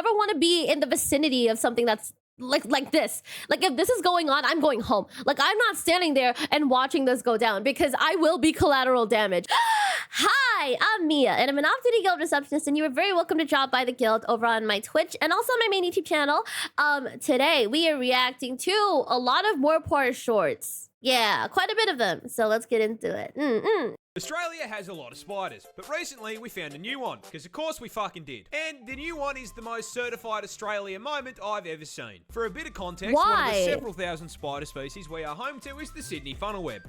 never want to be in the vicinity of something that's like this. Like, if this is going on, I'm going home. Like, I'm not standing there and watching this go down because I will be collateral damage. Hi, I'm Miya, and I'm an off-duty guild receptionist, and you are very welcome to drop by the guild over on my Twitch and also on my main YouTube channel. Today we are reacting to a lot of moreparz shorts. Yeah, quite a bit of them. So let's get into it. Australia has a lot of spiders, but recently we found a new one, because of course we fucking did. And the new one is the most certified Australia moment I've ever seen. For a bit of context, one of the several thousand spider species we are home to is the Sydney funnel web.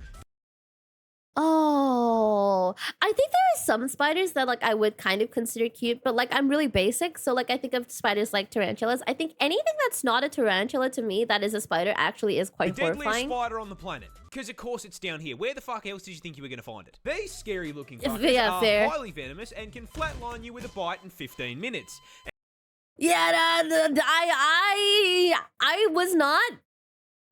Oh, I think there are some spiders that like I would kind of consider cute, but like I'm really basic. So like I think of spiders like tarantulas. I think anything that's not a tarantula to me that is a spider actually is quite horrifying. The deadliest spider on the planet. Because of course it's down here. Where the fuck else did you think you were going to find it? These scary looking fuckers are highly venomous and can flatline you with a bite in 15 minutes. Yeah, I was not.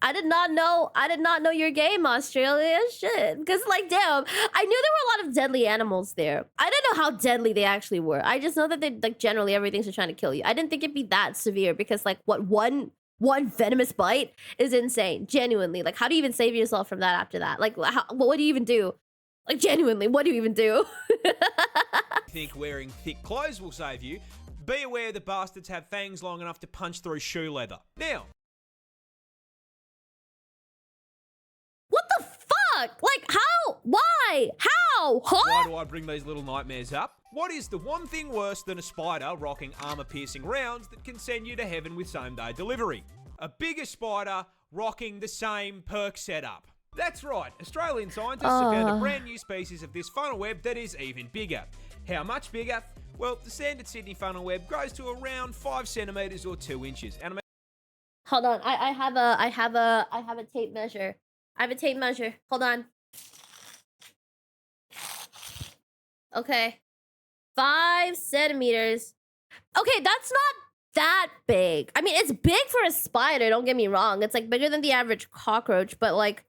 I did not know your game, Australia. Shit. Because, like, damn, I knew there were a lot of deadly animals there. I didn't know how deadly they actually were. I just know that they, like, generally everything's just trying to kill you. I didn't think it'd be that severe because, like, what, one venomous bite is insane. Genuinely. Like, how do you even save yourself from that after that? Like, what do you even do? Like, genuinely, what do you even do? Think wearing thick clothes will save you. Be aware the bastards have fangs long enough to punch through shoe leather. Now, like, how? Why? How? Huh? Why do I bring these little nightmares up? What is the one thing worse than a spider rocking armor-piercing rounds that can send you to heaven with same-day delivery? A bigger spider rocking the same perk setup. That's right, Australian scientists have found a brand new species of this funnel web that is even bigger. How much bigger? Well, the standard Sydney funnel web grows to around 5 centimeters or 2 inches. And hold on, I have a tape measure. I have a tape measure. Hold on. Okay. 5 centimeters. Okay, that's not that big. I mean, it's big for a spider, don't get me wrong. It's like bigger than the average cockroach, but like,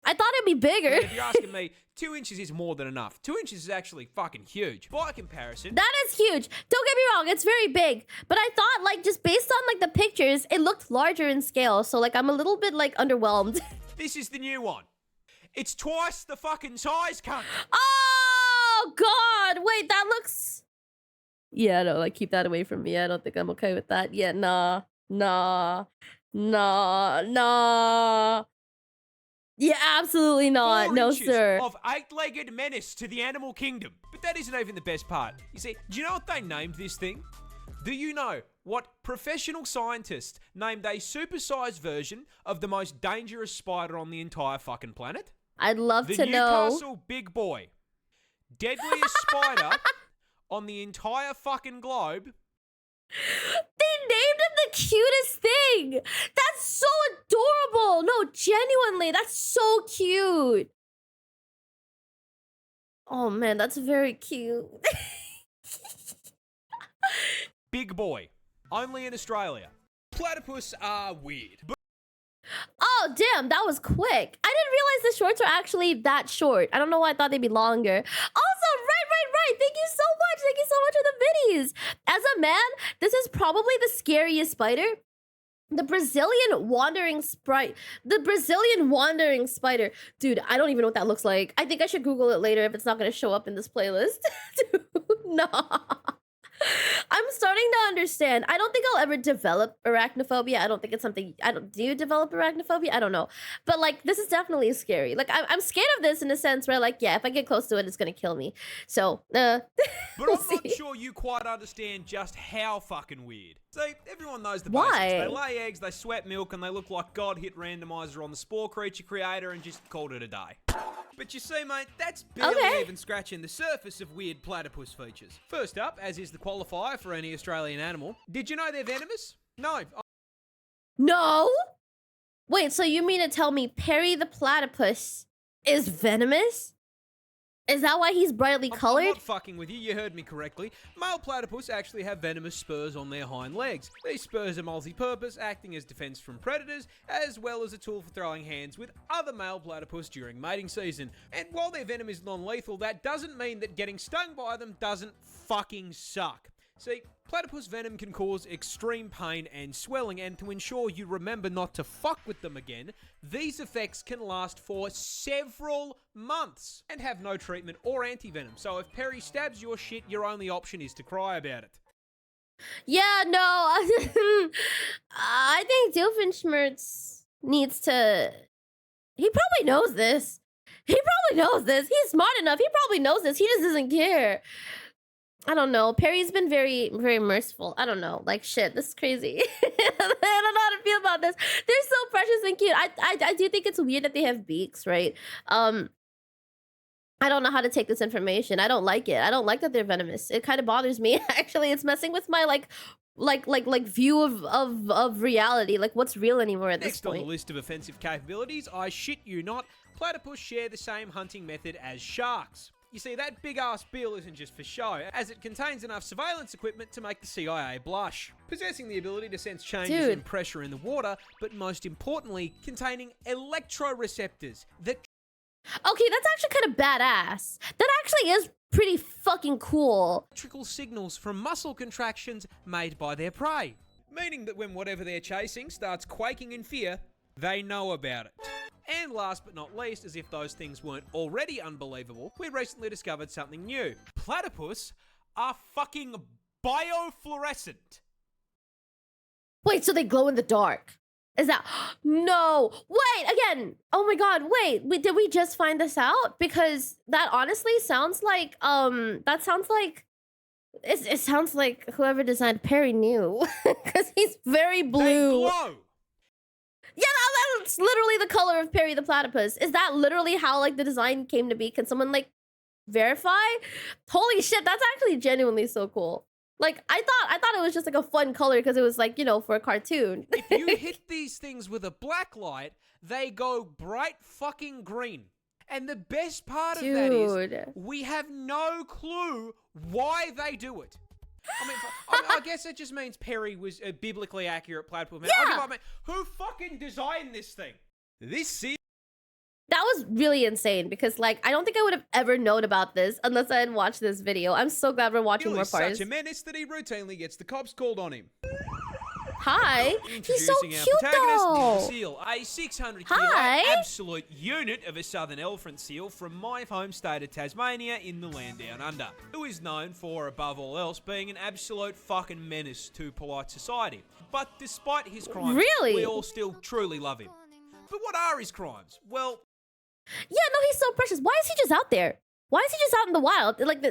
I thought it'd be bigger. If you're asking me, 2 inches is more than enough. 2 inches is actually fucking huge. By comparison, that is huge. Don't get me wrong, it's very big. But I thought, like, just based on like the pictures, it looked larger in scale. So like, I'm a little bit like underwhelmed. This is the new one. It's twice the fucking size, cunt. Oh, God. Wait, that looks... Yeah, no, like, keep that away from me. I don't think I'm okay with that. Yeah, nah. Yeah, absolutely not. 4 no, inches sir. Of 8-legged menace to the animal kingdom. But that isn't even the best part. You see, do you know what they named this thing? Do you know what professional scientists named a supersized version of the most dangerous spider on the entire fucking planet? I'd love to know. The Newcastle Big Boy. Deadliest spider on the entire fucking globe. They named him the cutest thing. That's so adorable. No, genuinely, that's so cute. Oh, man, that's very cute. Big Boy. Only in Australia. Platypus are weird. Oh, damn, that was quick. I didn't realize the shorts are actually that short. I don't know why I thought they'd be longer. Also, right. Thank you so much. Thank you so much for the biddies. As a man, this is probably the scariest spider. The Brazilian wandering sprite. The Brazilian wandering spider. Dude, I don't even know what that looks like. I think I should Google it later if it's not going to show up in this playlist. Dude, nah. I'm starting to understand. I don't think I'll ever develop arachnophobia. I don't think it's something. Do you develop arachnophobia? I don't know. But like, this is definitely scary. Like, I'm scared of this in a sense where, like, yeah, if I get close to it, it's gonna kill me. So, But I'm not sure you quite understand just how fucking weird. See, everyone knows the basics. They lay eggs, they sweat milk, and they look like God hit randomizer on the spore creature creator and just called it a day. But you see, mate, that's barely even scratching the surface of weird platypus features. First up, as is the qualifier for any Australian animal, did you know they're venomous? No. No? Wait, so you mean to tell me Perry the platypus is venomous? Is that why he's brightly colored? I'm not fucking with you, you heard me correctly. Male platypus actually have venomous spurs on their hind legs. These spurs are multi-purpose, acting as defense from predators, as well as a tool for throwing hands with other male platypus during mating season. And while their venom is non-lethal, that doesn't mean that getting stung by them doesn't fucking suck. See, platypus venom can cause extreme pain and swelling, and to ensure you remember not to fuck with them again, these effects can last for several months and have no treatment or anti-venom. So if Perry stabs your shit, your only option is to cry about it. Yeah, no. I think Doofenshmirtz needs to... He probably knows this. He probably knows this. He's smart enough. He probably knows this. He just doesn't care. I don't know. Perry's been very, very merciful. I don't know. Like, shit, this is crazy. I don't know how to feel about this. They're so precious and cute. I do think it's weird that they have beaks, right? I don't know how to take this information. I don't like it. I don't like that they're venomous. It kind of bothers me. Actually, it's messing with my view of reality. Like, what's real anymore at this point? Next on the list of offensive capabilities, I shit you not, platypus share the same hunting method as sharks. You see, that big-ass bill isn't just for show, as it contains enough surveillance equipment to make the CIA blush. Possessing the ability to sense changes in pressure in the water, but most importantly, containing electroreceptors that... Okay, that's actually kind of badass. That actually is pretty fucking cool. ...trickle signals from muscle contractions made by their prey. Meaning that when whatever they're chasing starts quaking in fear, they know about it. And last but not least, as if those things weren't already unbelievable, we recently discovered something new. Platypus are fucking biofluorescent. Wait, so they glow in the dark? Is that... No! Wait, again! Oh my god, wait, did we just find this out? Because that honestly sounds like, that sounds like... It sounds like whoever designed Perry knew. Because he's very blue. They glow! Yeah, that's literally the color of Perry the Platypus. Is that literally how, like, the design came to be? Can someone, like, verify? Holy shit, that's actually genuinely so cool. Like, I thought it was just, like, a fun color because it was, like, you know, for a cartoon. If you hit these things with a black light, they go bright fucking green. And the best part of that is, we have no clue why they do it. I guess it just means Perry was a biblically accurate platypus. Yeah. Who fucking designed this thing? That was really insane because, like, I don't think I would have ever known about this unless I had watched this video. I'm so glad we're watching more Parz. He's such a menace that he routinely gets the cops called on him. Hi. He's so cute, though. Seal, a 600-kilo absolute unit of a southern elephant seal from my home state of Tasmania in the land down under, who is known for, above all else, being an absolute fucking menace to polite society. But despite his crimes, we all still truly love him. But what are his crimes? Well... Yeah, no, he's so precious. Why is he just out there? Why is he just out in the wild? Like,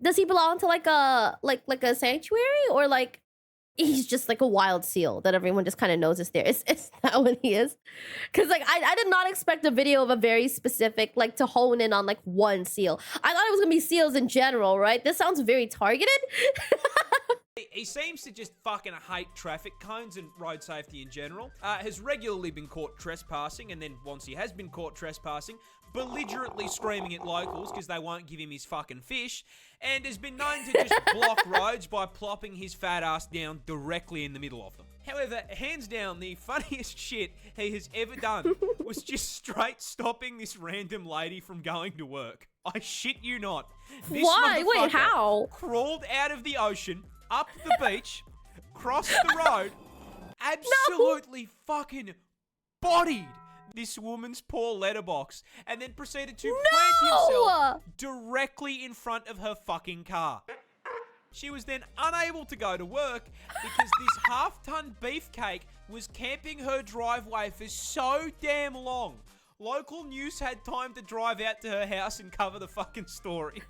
does he belong to, like, a sanctuary? Or, like... He's just like a wild seal that everyone just kind of knows is there. Is that what he is? Because, like, I did not expect a video of a very specific, like, to hone in on, like, one seal. I thought it was going to be seals in general, right? This sounds very targeted. He seems to just fucking hate traffic cones and road safety in general. Has regularly been caught trespassing, and then once he has been caught trespassing, belligerently screaming at locals because they won't give him his fucking fish, and has been known to just block roads by plopping his fat ass down directly in the middle of them. However, hands down, the funniest shit he has ever done was just straight stopping this random lady from going to work. I shit you not. This Why? Wait, how? Crawled out of the ocean, up the beach, crossed the road, absolutely fucking bodied this woman's poor letterbox, and then proceeded to plant himself directly in front of her fucking car. She was then unable to go to work because this half-ton beefcake was camping her driveway for so damn long. Local news had time to drive out to her house and cover the fucking story.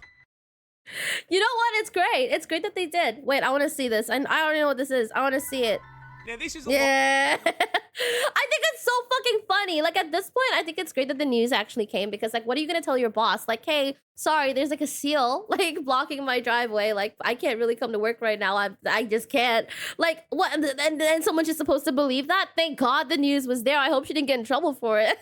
You know what? It's great. It's great that they did. Wait, I want to see this. I already know what this is. I want to see it. Now, this is I think it's so fucking funny. Like, at this point, I think it's great that the news actually came because, like, what are you going to tell your boss? Like, hey, sorry, there's, like, a seal, like, blocking my driveway. Like, I can't really come to work right now. I just can't. Like, what? And then someone's just supposed to believe that? Thank God the news was there. I hope she didn't get in trouble for it.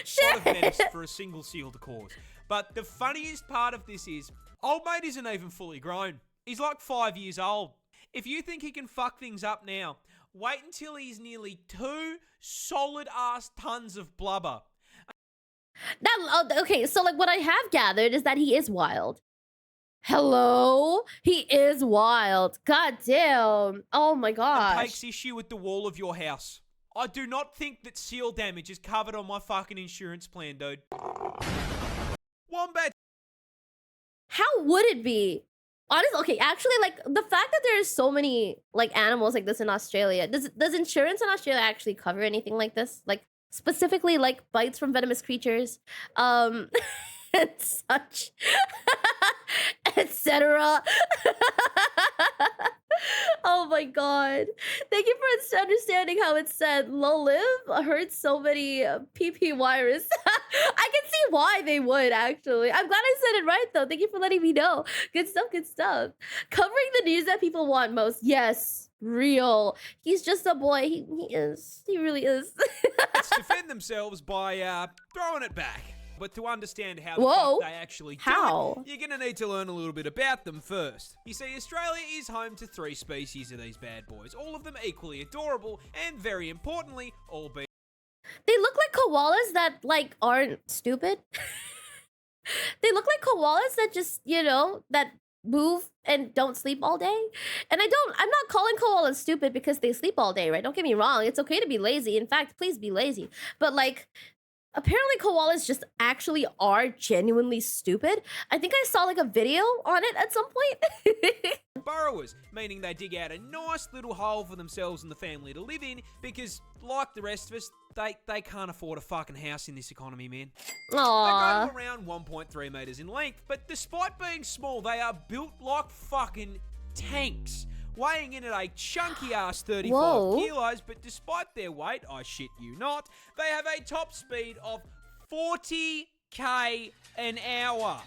Shit. A lot of menace for a single seal to cause. But the funniest part of this is, old mate isn't even fully grown. He's like 5 years old. If you think he can fuck things up now, wait until he's nearly 2 solid-ass tons of blubber. Okay, so, like, what I have gathered is that he is wild. Hello? He is wild. God damn. Oh my gosh. Takes issue with the wall of your house. I do not think that seal damage is covered on my fucking insurance plan, dude. Wombat. How would it be? Honestly, okay, actually, like, the fact that there's so many, like, animals like this in Australia, does insurance in Australia actually cover anything like this? Like, specifically, like, bites from venomous creatures, and such, etc. Oh my god. Thank you for understanding how it's said. Low live heard so many PP virus. I can see why they would, actually. I'm glad I said it right, though. Thank you for letting me know. Good stuff, good stuff. Covering the news that people want most. Yes, real. He's just a boy. He is. He really is. Defend themselves by throwing it back. But to understand how Whoa. the fuck they actually do How? it, you're gonna need to learn a little bit about them first. You see, Australia is home to 3 species of these bad boys, all of them equally adorable, and very importantly, all be. They look like koalas that, like, aren't stupid. They look like koalas that just, you know, that move and don't sleep all day. And I'm not calling koalas stupid because they sleep all day, right? Don't get me wrong. It's okay to be lazy. In fact, please be lazy. But, like, apparently koalas just actually are genuinely stupid. I think I saw like a video on it at some point. Burrowers, meaning they dig out a nice little hole for themselves and the family to live in because, like the rest of us, they can't afford a fucking house in this economy, man. Aww. They go around 1.3 meters in length, but despite being small, they are built like fucking tanks. Weighing in at a chunky-ass 35 Whoa. kilos, but despite their weight, I shit you not, they have a top speed of 40k an hour.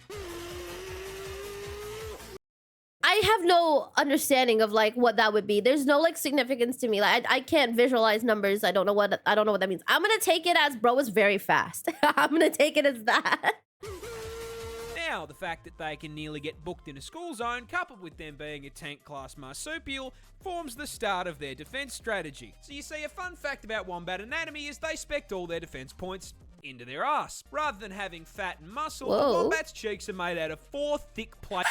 I have no understanding of like what that would be. There's no like significance to me. Like I can't visualize numbers. I don't know what that means. I'm gonna take it as bro is very fast. I'm gonna take it as that. Now, the fact that they can nearly get booked in a school zone, coupled with them being a tank-class marsupial, forms the start of their defense strategy. So you see, a fun fact about wombat anatomy is they spect all their defense points into their ass. Rather than having fat and muscle, Whoa. the wombat's cheeks are made out of 4 thick plates.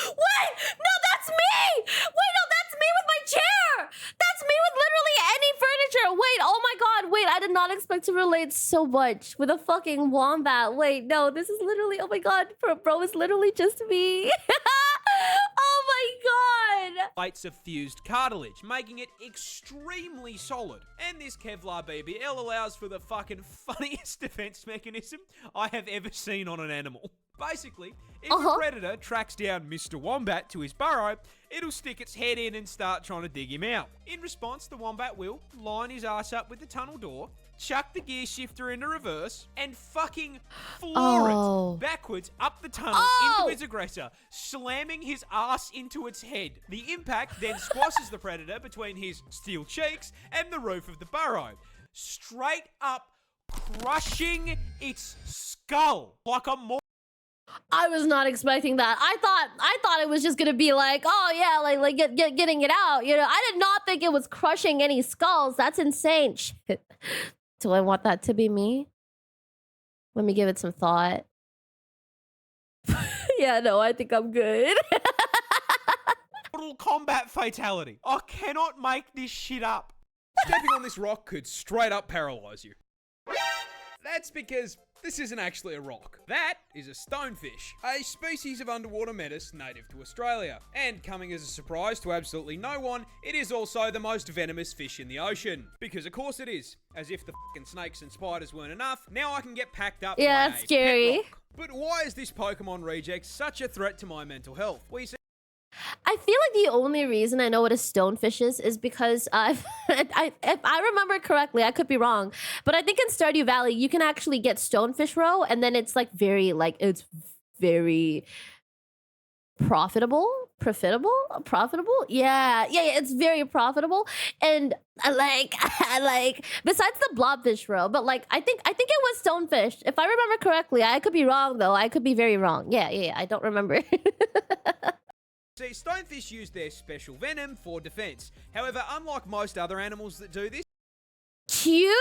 What? No, that's me! Wait, no, that's me with my chair! That's me with literally any furniture! Wait, oh my god, wait, I did not expect to relate so much with a fucking wombat. Wait, no, this is literally, oh my god, bro is literally just me. Oh my god! Plates of fused cartilage, making it extremely solid. And this Kevlar BBL allows for the fucking funniest defense mechanism I have ever seen on an animal. Basically, if a predator tracks down Mr. Wombat to his burrow, it'll stick its head in and start trying to dig him out. In response, the Wombat will line his ass up with the tunnel door, chuck the gear shifter into reverse, and fucking floor it backwards up the tunnel into its aggressor, slamming his ass into its head. The impact then squashes the predator between his steel cheeks and the roof of the burrow, straight up crushing its skull like a I was not expecting that. I thought it was just gonna be like, oh yeah, like getting it out. You know, I did not think it was crushing any skulls. That's insane. Shit. Do I want that to be me? Let me give it some thought. Yeah, no, I think I'm good. Mortal combat fatality. I cannot make this shit up. Stepping on this rock could straight up paralyze you. That's because this isn't actually a rock. That is a stonefish, a species of underwater menace native to Australia. And coming as a surprise to absolutely no one, it is also the most venomous fish in the ocean. Because of course it is. As if the fucking snakes and spiders weren't enough, now I can get packed up yeah, by that's a scary. pet rock. But why is this Pokemon reject such a threat to my mental health? Well, you see, I feel like the only reason I know what a stonefish is because if I remember correctly, I could be wrong, but I think in Stardew Valley you can actually get stonefish roe, and then it's like it's very profitable. Yeah, it's very profitable, and I like besides the blobfish roe, but like I think it was stonefish if I remember correctly. I could be wrong though. I could be very wrong. Yeah, I don't remember. See, stonefish use their special venom for defense. However, unlike most other animals that do this, Cute!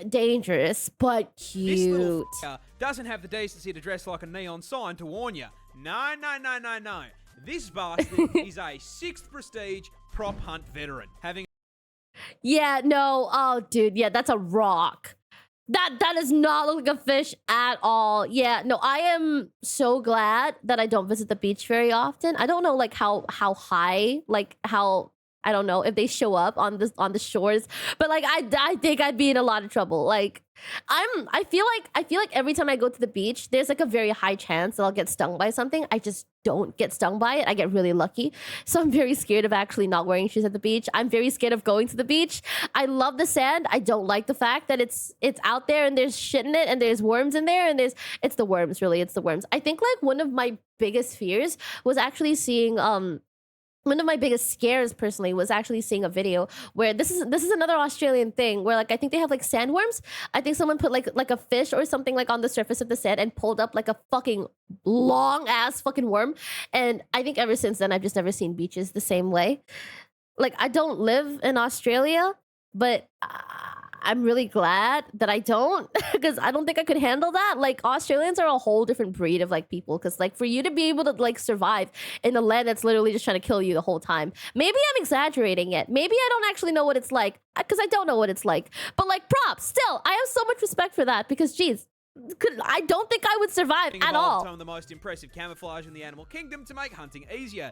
Dangerous, but This cute. little doesn't have the decency to dress like a neon sign to warn you. No, no, no, no, no. This bastard is a 6th prestige prop hunt veteran, having Yeah, no. Oh, dude. Yeah, that's a rock. That does not look like a fish at all. Yeah, no, I am so glad that I don't visit the beach very often. I don't know like how high, like how, I don't know if they show up on the shores, but like I think I'd be in a lot of trouble. Like I feel like every time I go to the beach, there's like a very high chance that I'll get stung by something. I just don't get stung by it. I get really lucky. So I'm very scared of actually not wearing shoes at the beach. I'm very scared of going to the beach. I love the sand. I don't like the fact that it's out there and there's shit in it and there's worms in there and it's the worms, really. It's the worms. I think like one of my biggest fears was actually seeing one of my biggest scares personally was actually seeing a video where this is another Australian thing where like I think they have like sandworms. I think someone put like a fish or something like on the surface of the sand and pulled up like a fucking long ass fucking worm. And I think ever since then I've just never seen beaches the same way. Like I don't live in Australia, but I'm really glad that I don't, because I don't think I could handle that. Like Australians are a whole different breed of like people, because like for you to be able to like survive in a land that's literally just trying to kill you the whole time. Maybe I'm exaggerating it. Maybe I don't actually know what it's like, because I don't know what it's like. But like props, still, I have so much respect for that because geez, I don't think I would survive at all. Some of the most impressive camouflage in the animal kingdom to make hunting easier.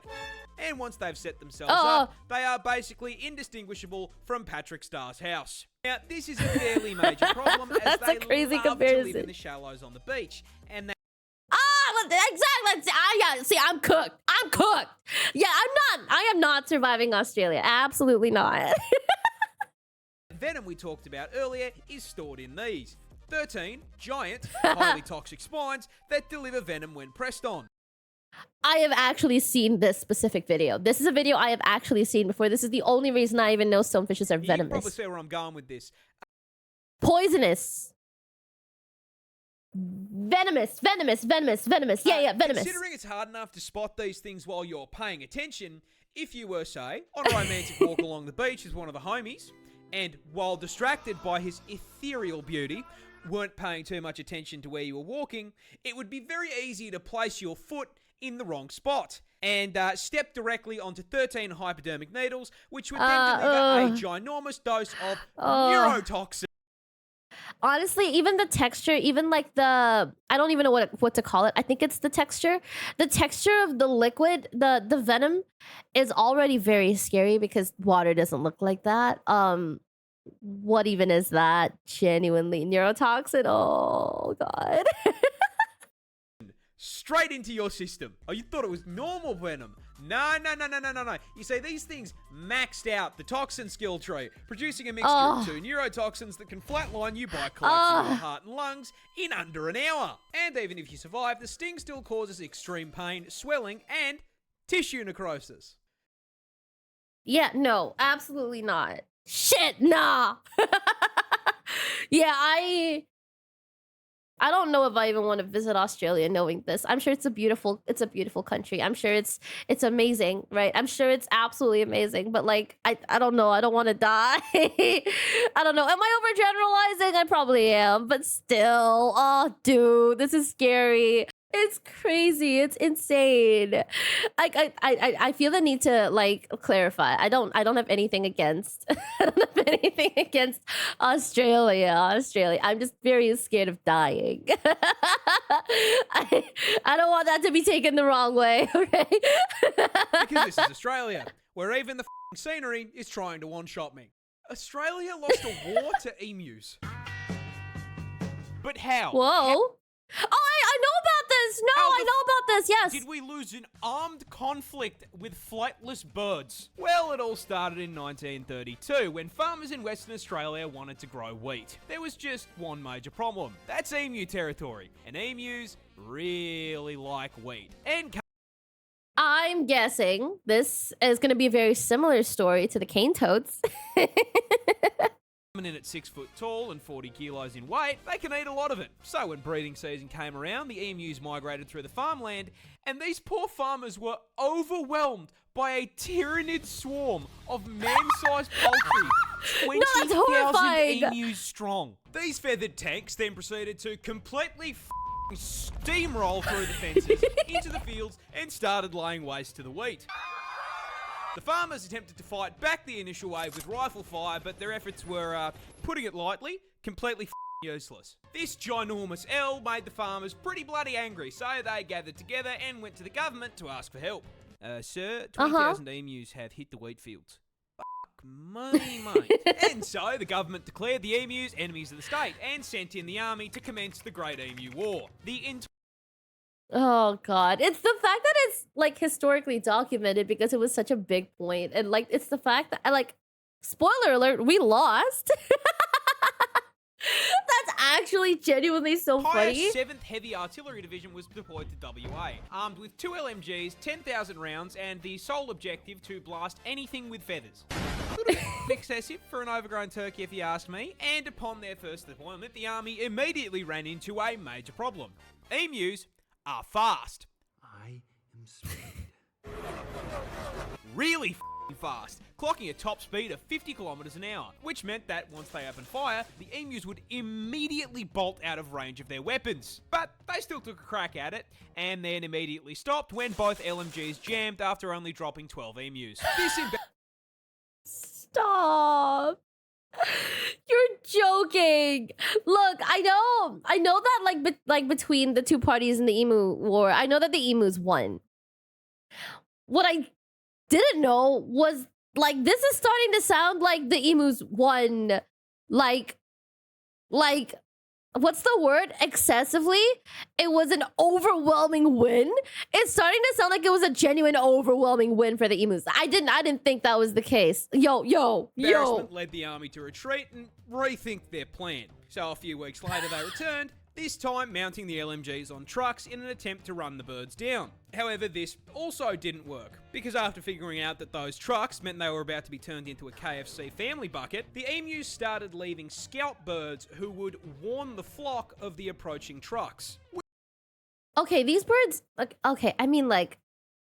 And once they've set themselves up, they are basically indistinguishable from Patrick Starr's house. Now, this is a fairly major problem as That's they a crazy love to comparison. live in the shallows on the beach. And Exactly. Yeah, see, I'm cooked. Yeah, I am not surviving Australia. Absolutely not. venom we talked about earlier is stored in these 13 giant, highly toxic spines that deliver venom when pressed on. I have actually seen this specific video. This is a video I have actually seen before. This is the only reason I even know stonefishes are You venomous. can probably see where I'm going with this. Poisonous. Venomous. Yeah, venomous. Considering it's hard enough to spot these things while you're paying attention, if you were, say, on a romantic walk along the beach with one of the homies, and while distracted by his ethereal beauty, weren't paying too much attention to where you were walking, it would be very easy to place your foot in the wrong spot and step directly onto 13 hypodermic needles, which would then deliver a ginormous dose of neurotoxin. Honestly, even the texture, even like the, I don't even know what to call it. I think it's the texture. The texture of the liquid, the venom is already very scary because water doesn't look like that. What even is that? Genuinely neurotoxin? Oh god. Straight into your system. Oh, you thought it was normal venom. No. You see, these things maxed out the toxin skill tree, producing a mixture of 2 neurotoxins that can flatline you by collapsing your heart and lungs in under an hour. And even if you survive, the sting still causes extreme pain, swelling, and tissue necrosis. Yeah, no, absolutely not. Shit, nah. Yeah, I don't know if I even want to visit Australia knowing this. I'm sure it's a beautiful country. I'm sure it's amazing, right? I'm sure it's absolutely amazing. But like, I don't know. I don't want to die. I don't know. Am I overgeneralizing? I probably am. But still, oh, dude, this is scary. It's crazy. It's insane. I feel the need to like clarify. I don't have anything against I don't have anything against Australia. I'm just very scared of dying. I don't want that to be taken the wrong way, okay? Because this is Australia, where even the scenery is trying to one-shot me. Australia lost a war to emus. But how? Whoa. Oh, I know about this. No, I know about this. Yes. Did we lose an armed conflict with flightless birds? Well, it all started in 1932 when farmers in Western Australia wanted to grow wheat. There was just one major problem. That's emu territory, and emus really like wheat. And I'm guessing this is going to be a very similar story to the cane toads. Coming in at 6 foot tall and 40 kilos in weight, they can eat a lot of it. So when breeding season came around, the emus migrated through the farmland, and these poor farmers were overwhelmed by a tyrannid swarm of man-sized poultry, 20,000 emus strong. These feathered tanks then proceeded to completely steamroll through the fences into the fields and started laying waste to the wheat. The farmers attempted to fight back the initial wave with rifle fire, but their efforts were, putting it lightly, completely useless. This ginormous L made the farmers pretty bloody angry, so they gathered together and went to the government to ask for help. Sir, 20,000 emus have hit the wheat fields. Money, mate. And so the government declared the emus enemies of the state and sent in the army to commence the Great Emu War. Oh god, it's the fact that it's like historically documented because it was such a big point, and like it's the fact that like, spoiler alert, we lost. That's actually genuinely so funny. 7th Heavy Artillery Division was deployed to WA, armed with 2 LMGs, 10,000 rounds, and the sole objective to blast anything with feathers. A little bit excessive for an overgrown turkey if you ask me, and upon their first deployment, the army immediately ran into a major problem. Emus are fast. I am speed. Really fast, clocking a top speed of 50 kilometers an hour, which meant that once they opened fire, the emus would immediately bolt out of range of their weapons. But they still took a crack at it, and then immediately stopped when both LMGs jammed after only dropping 12 emus. Stop. You're joking. Look, I know that like between the two parties in the emu war, I know that the emus won. What I didn't know was like this is starting to sound like the emus won, like what's the word? Excessively? It was an overwhelming win. It's starting to sound like it was a genuine overwhelming win for the emus. I didn't think that was the case. Yo. Embarrassment led the army to retreat and rethink their plan. So a few weeks later they returned, this time mounting the LMGs on trucks in an attempt to run the birds down. However, this also didn't work, because after figuring out that those trucks meant they were about to be turned into a KFC family bucket, the emus started leaving scout birds who would warn the flock of the approaching trucks. Okay, these birds, like, okay, I mean, like,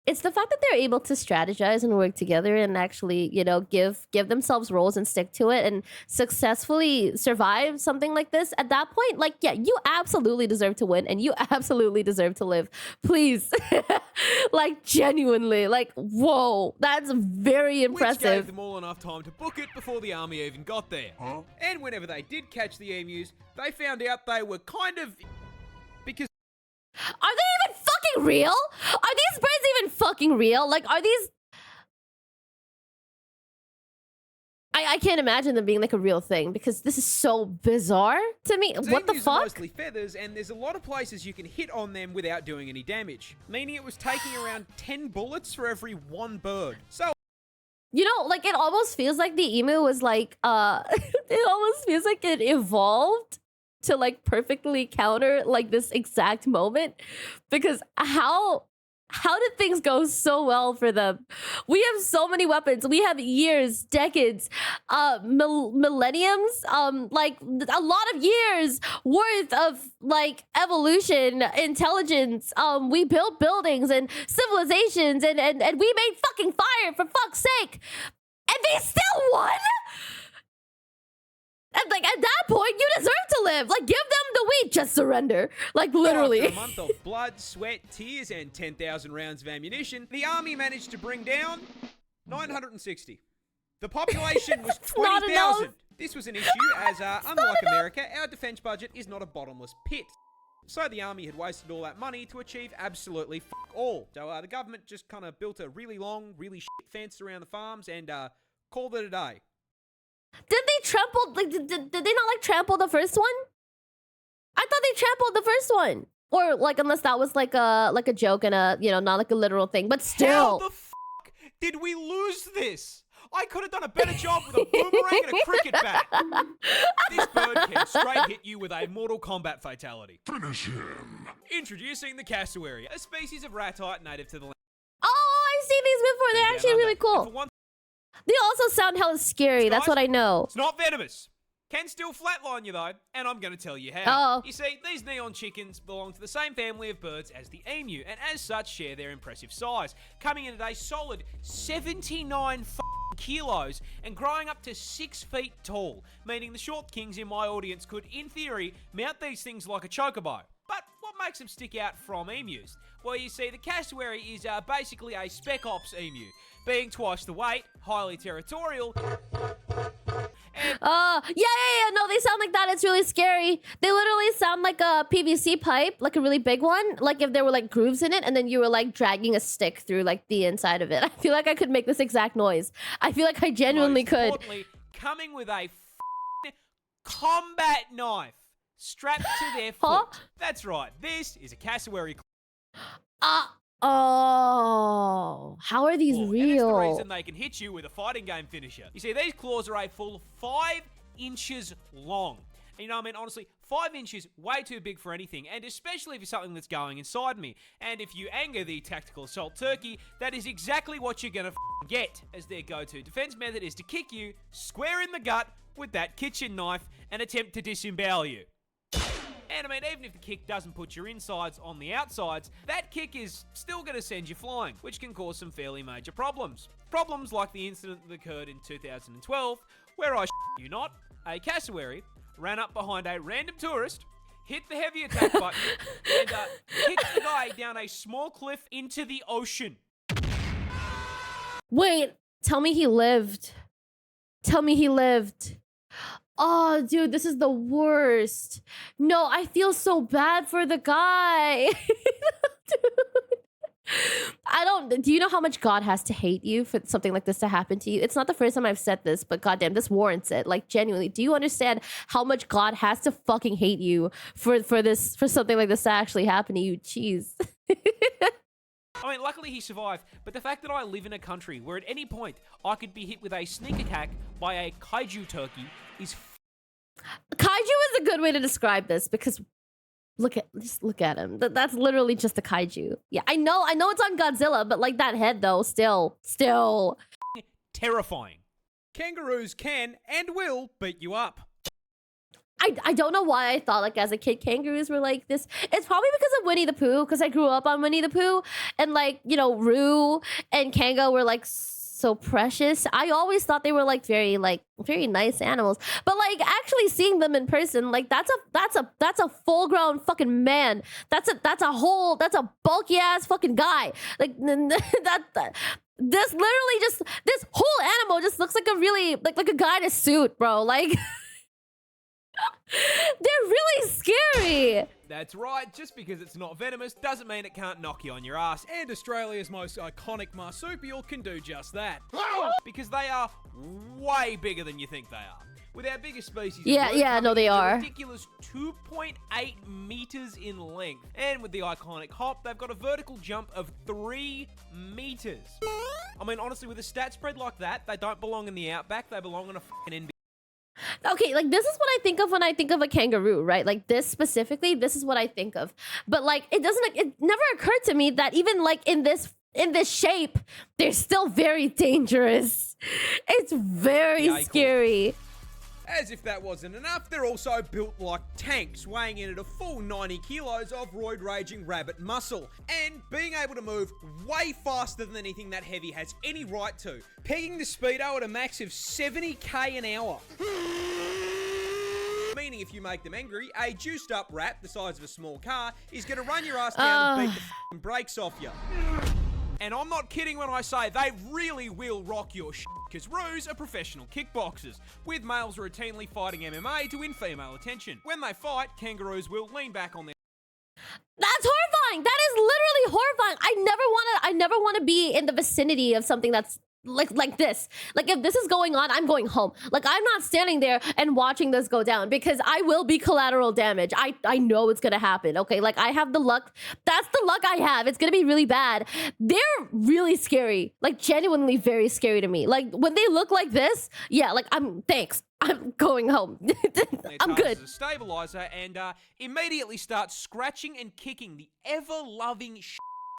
it's the fact that they're able to strategize and work together and actually, you know, give themselves roles and stick to it and successfully survive something like this. At that point, like, yeah, you absolutely deserve to win and you absolutely deserve to live. Please. Like, genuinely, like, whoa, that's very impressive. Which gave them all enough time to book it before the army even got there. And whenever they did catch the emus, they found out they were kind of... because... Are they even fucking real? Are these birds even fucking real? Like, are these... I can't imagine them being like a real thing because this is so bizarre to me. What the fuck? Are mostly feathers, and there's a lot of places you can hit on them without doing any damage, meaning it was taking around 10 bullets for every one bird. So, you know, like, it almost feels like the emu was like, it almost feels like it evolved to like perfectly counter like this exact moment, because how did things go so well for them? We have so many weapons. We have years, decades, millenniums, like a lot of years worth of like evolution, intelligence. We built buildings and civilizations and we made fucking fire, for fuck's sake. And they still won? And like at that point, you deserve to live. Like, give them the wheat, just surrender. Like, literally. After a month of blood, sweat, tears, and 10,000 rounds of ammunition, the army managed to bring down 960. The population was 20,000. This was an issue as, unlike America, our defense budget is not a bottomless pit. So the army had wasted all that money to achieve absolutely fuck all. So the government just kind of built a really long, really shit fence around the farms and called it a day. Did they trample, like, did they not, like, trample the first one? I thought they trampled the first one. Or, like, unless that was, like a joke and a, you know, not, like, a literal thing. But still. How the fuck did we lose this? I could have done a better job with a boomerang and a cricket bat. This bird can straight hit you with a Mortal Kombat fatality. Finish him. Introducing the cassowary, a species of ratite native to the land. Oh, I've seen these before. They're actually really cool. They also sound hella scary. That's what I know. It's not venomous. Can still flatline you though, and I'm going to tell you how. Oh. You see, these neon chickens belong to the same family of birds as the emu, and as such share their impressive size, coming in at a solid 79 kilos and growing up to 6 feet tall, meaning the short kings in my audience could, in theory, mount these things like a chocobo. But what makes them stick out from emus? Well, you see, the cassowary is basically a spec ops emu, being twice the weight, highly territorial. Yeah. No, they sound like that. It's really scary. They literally sound like a PVC pipe, like a really big one. Like if there were like grooves in it and then you were like dragging a stick through like the inside of it. I feel like I could make this exact noise. I feel like I genuinely could. Most importantly, coming with a combat knife strapped to their foot. Huh? That's right. This is a cassowary. Oh, how are these And it's the real? reason they can hit you with a fighting game finisher. You see, these claws are a full 5 inches long. And you know, I mean, honestly, 5 inches, way too big for anything, and especially if you're something that's going inside me. And if you anger the tactical assault turkey, that is exactly what you're gonna get, as their go-to defense method is to kick you square in the gut with that kitchen knife and attempt to disembowel you. And I mean, even if the kick doesn't put your insides on the outsides, that kick is still going to send you flying, which can cause some fairly major problems. Problems like the incident that occurred in 2012, where I you not, a cassowary ran up behind a random tourist, hit the heavy attack button, and kicked the guy down a small cliff into the ocean. Wait, tell me he lived. Tell me he lived. Oh, dude, this is the worst. No, I feel so bad for the guy. Dude. Do you know how much God has to hate you for something like this to happen to you? It's not the first time I've said this, but goddamn, this warrants it. Like, genuinely, do you understand how much God has to fucking hate you for something like this to actually happen to you? Jeez. I mean, luckily he survived, but the fact that I live in a country where at any point I could be hit with a sneak attack by a kaiju turkey is Kaiju is a good way to describe this because just look at him. That's literally just a kaiju. Yeah, I know it's on Godzilla, but like that head though, still. terrifying. Kangaroos can and will beat you up. I don't know why I thought like as a kid kangaroos were like this. It's probably because of Winnie the Pooh, because I grew up on Winnie the Pooh, and like, you know, Roo and Kanga were like so precious. I always thought they were like very nice animals. But like actually seeing them in person, like that's a full grown fucking man. That's a bulky ass fucking guy. Like this whole animal just looks like a really like a guy in a suit, bro. Like they're really scary. That's right, just because it's not venomous doesn't mean it can't knock you on your ass. And Australia's most iconic marsupial can do just that. Because they are way bigger than you think they are. With our biggest species, Yeah, no, they are. A ridiculous 2.8 meters in length. And with the iconic hop, they've got a vertical jump of 3 meters. I mean, honestly, with a stat spread like that, they don't belong in the outback, they belong in a fucking NBA. Okay, like this is what I think of when I think of a kangaroo, right? Like this specifically, this is what I think of. But like it never occurred to me that even like in this shape, they're still very dangerous. It's very scary. As if that wasn't enough, they're also built like tanks, weighing in at a full 90 kilos of roid-raging rabbit muscle, and being able to move way faster than anything that heavy has any right to, pegging the speedo at a max of 70k an hour. Meaning if you make them angry, a juiced up rat the size of a small car is going to run your ass down and beat the f***ing brakes off you. And I'm not kidding when I say they really will rock your shit, because Roos are professional kickboxers, with males routinely fighting MMA to win female attention. When they fight, kangaroos will lean back on their... That's horrifying. That is literally horrifying. I never want to be in the vicinity of something that's like this. Like if this is going on, I'm going home. Like I'm not standing there and watching this go down because I will be collateral damage. I know it's gonna happen. Okay, like I have the luck. That's the luck I have. It's gonna be really bad. They're really scary. Like genuinely very scary to me. Like when they look like this, yeah. Like I'm going home. I'm good. As a stabilizer and immediately start scratching and kicking the ever-loving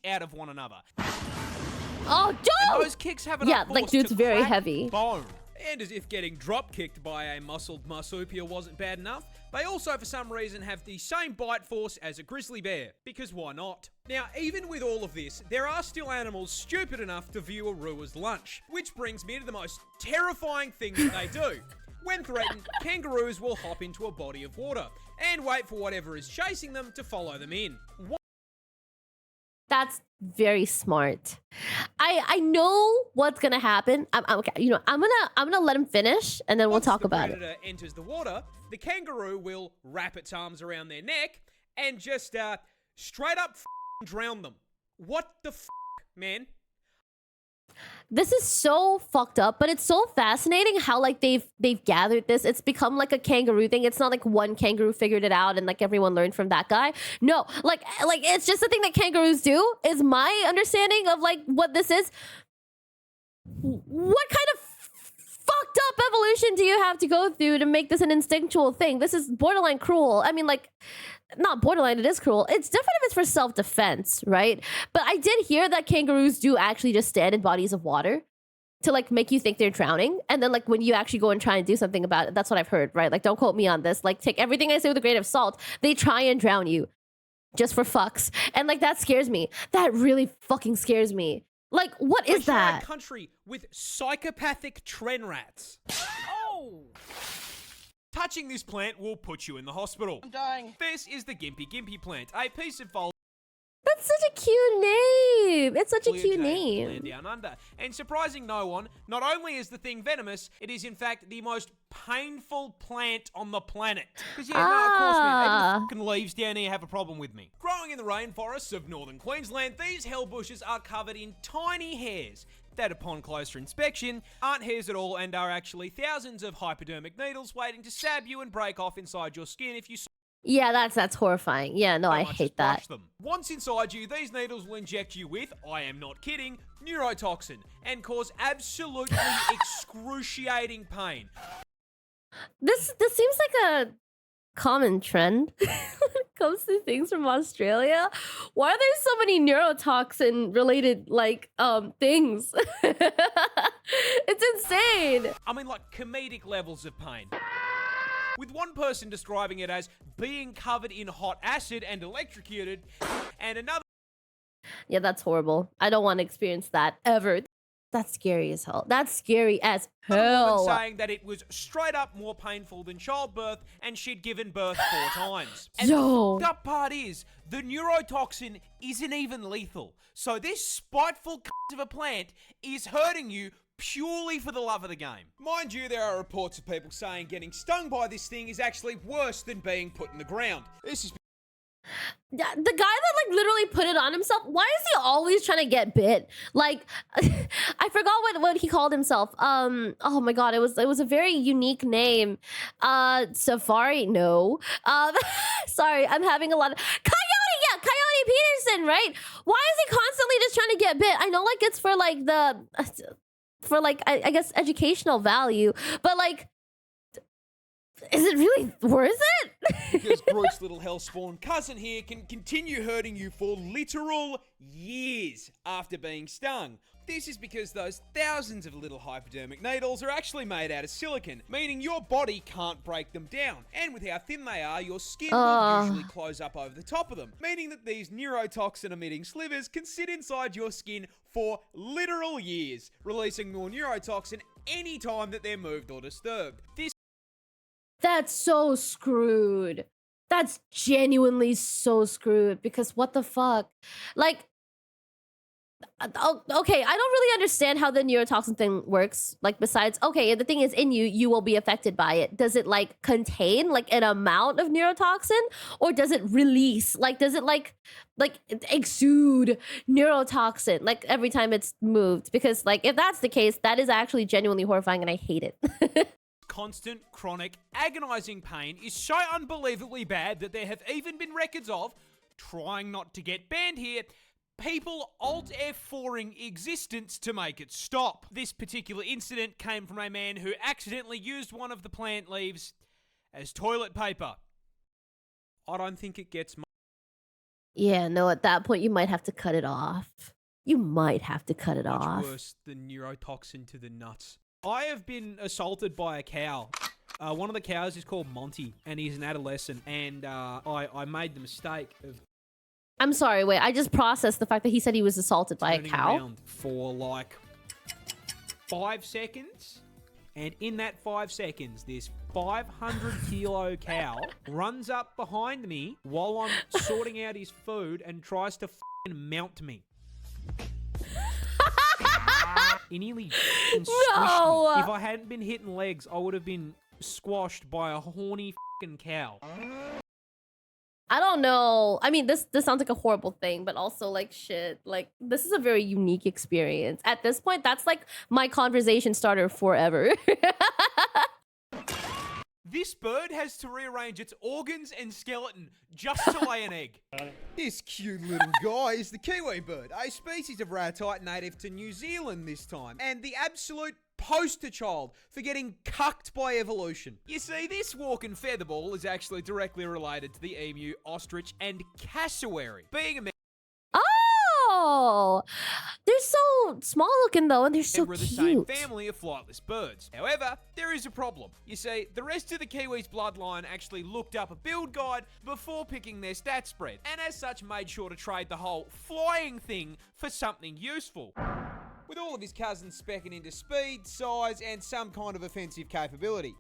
out of one another. Oh, dude! And those kicks have enough yeah, force like dude's to very crack heavy. Bone. And as if getting drop-kicked by a muscled marsupial wasn't bad enough, they also for some reason have the same bite force as a grizzly bear, because why not? Now, even with all of this, there are still animals stupid enough to view a rua's lunch, which brings me to the most terrifying thing that they do. When threatened, kangaroos will hop into a body of water and wait for whatever is chasing them to follow them in. That's very smart. I know what's gonna happen. I'm okay. You know, I'm gonna let him finish, and then we'll talk about it. Once the predator enters the water, the kangaroo will wrap its arms around their neck and just straight up drown them. What the man? This is so fucked up, but it's so fascinating how like they've gathered this. It's become like a kangaroo thing. It's not like one kangaroo figured it out and like everyone learned from that guy. No, like it's just a thing that kangaroos do. Is my understanding of like what this is. What kind of fucked up evolution do you have to go through to make this an instinctual thing? This is borderline cruel. I mean, like, not borderline, it is cruel. It's different if it's for self-defense, right? But I did hear that kangaroos do actually just stand in bodies of water to like make you think they're drowning. And then like when you actually go and try and do something about it, that's what I've heard, right? Like, don't quote me on this. Like, take everything I say with a grain of salt. They try and drown you just for fucks. And like, that scares me. That really fucking scares me. Like, what is that? A country with psychopathic tren rats. Oh! Touching this plant will put you in the hospital. I'm dying. This is the Gimpy Gimpy plant, a piece of foliage. That's such a cute name. It's such a cute Land name. down under. And surprising no one, not only is the thing venomous, it is in fact the most painful plant on the planet. Because yeah, no, of course, man, even fucking leaves down here have a problem with me. Growing in the rainforests of northern Queensland, these hell bushes are covered in tiny hairs that upon closer inspection aren't hairs at all and are actually thousands of hypodermic needles waiting to stab you and break off inside your skin if you Yeah, that's horrifying. Yeah, no, I hate that. them. Once inside you, these needles will inject you with, I am not kidding, neurotoxin and cause absolutely excruciating pain. This seems like a common trend when it comes to things from Australia. Why are there so many neurotoxin related like things? It's insane. I mean, like comedic levels of pain. With one person describing it as being covered in hot acid and electrocuted, and another... Yeah, that's horrible. I don't want to experience that ever. That's scary as hell. That's scary as hell. saying that it was straight up more painful than childbirth, and she'd given birth 4 times. And Yo. the fucked up part is, the neurotoxin isn't even lethal. So this spiteful of a plant is hurting you purely for the love of the game. Mind you, there are reports of people saying getting stung by this thing is actually worse than being put in the ground. This is... The guy that like literally put it on himself, why is he always trying to get bit? Like, I forgot what he called himself. Oh my god, it was a very unique name. Safari, no. Sorry, I'm having a lot of Coyote, yeah, Coyote Peterson, right? Why is he constantly just trying to get bit? I know like it's for like I guess educational value, but like, is it really worth it? Because Groot's little hellspawn cousin here can continue hurting you for literal years after being stung. This is because those thousands of little hypodermic needles are actually made out of silicon, meaning your body can't break them down. And with how thin they are, your skin will usually close up over the top of them, meaning that these neurotoxin-emitting slivers can sit inside your skin for literal years, releasing more neurotoxin any time that they're moved or disturbed. That's so screwed. That's genuinely so screwed, because what the fuck? Like, okay, I don't really understand how the neurotoxin thing works. Like, besides, okay, the thing is in you, you will be affected by it. Does it like contain like an amount of neurotoxin, or does it release? Like, does it like exude neurotoxin like every time it's moved? Because like, if that's the case, that is actually genuinely horrifying and I hate it. Constant, chronic, agonizing pain is so unbelievably bad that there have even been records of, trying not to get banned here, people Alt F4ing existence to make it stop. This particular incident came from a man who accidentally used one of the plant leaves as toilet paper. I don't think it gets much. Yeah, no, at that point you might have to cut it off. You might have to cut it off. Worse than neurotoxin to the nuts. I have been assaulted by a cow. One of the cows is called Monty, and he's an adolescent, and I made the mistake of I'm sorry, wait, I just processed the fact that he said he was assaulted by a turning cow. around for like 5 seconds, and in that 5 seconds, this 500-kilo cow runs up behind me while I'm sorting out his food and tries to f***ing mount me. He nearly f***ing squished me. If I hadn't been hitting legs, I would have been squashed by a horny f***ing cow. I don't know. I mean, this sounds like a horrible thing, but also like shit. Like this is a very unique experience. At this point, that's like my conversation starter forever. This bird has to rearrange its organs and skeleton just to lay an egg. This cute little guy is the kiwi bird, a species of ratite native to New Zealand this time, and the absolute poster child for getting cucked by evolution. You see, this walking featherball is actually directly related to the emu, ostrich, and cassowary. Being a Oh, they're so small looking though, and they're so member of the cute. same family of flightless birds. However, there is a problem. You see, the rest of the Kiwis' bloodline actually looked up a build guide before picking their stat spread, and as such made sure to trade the whole flying thing for something useful. With all of his cousins specking into speed, size, and some kind of offensive capability.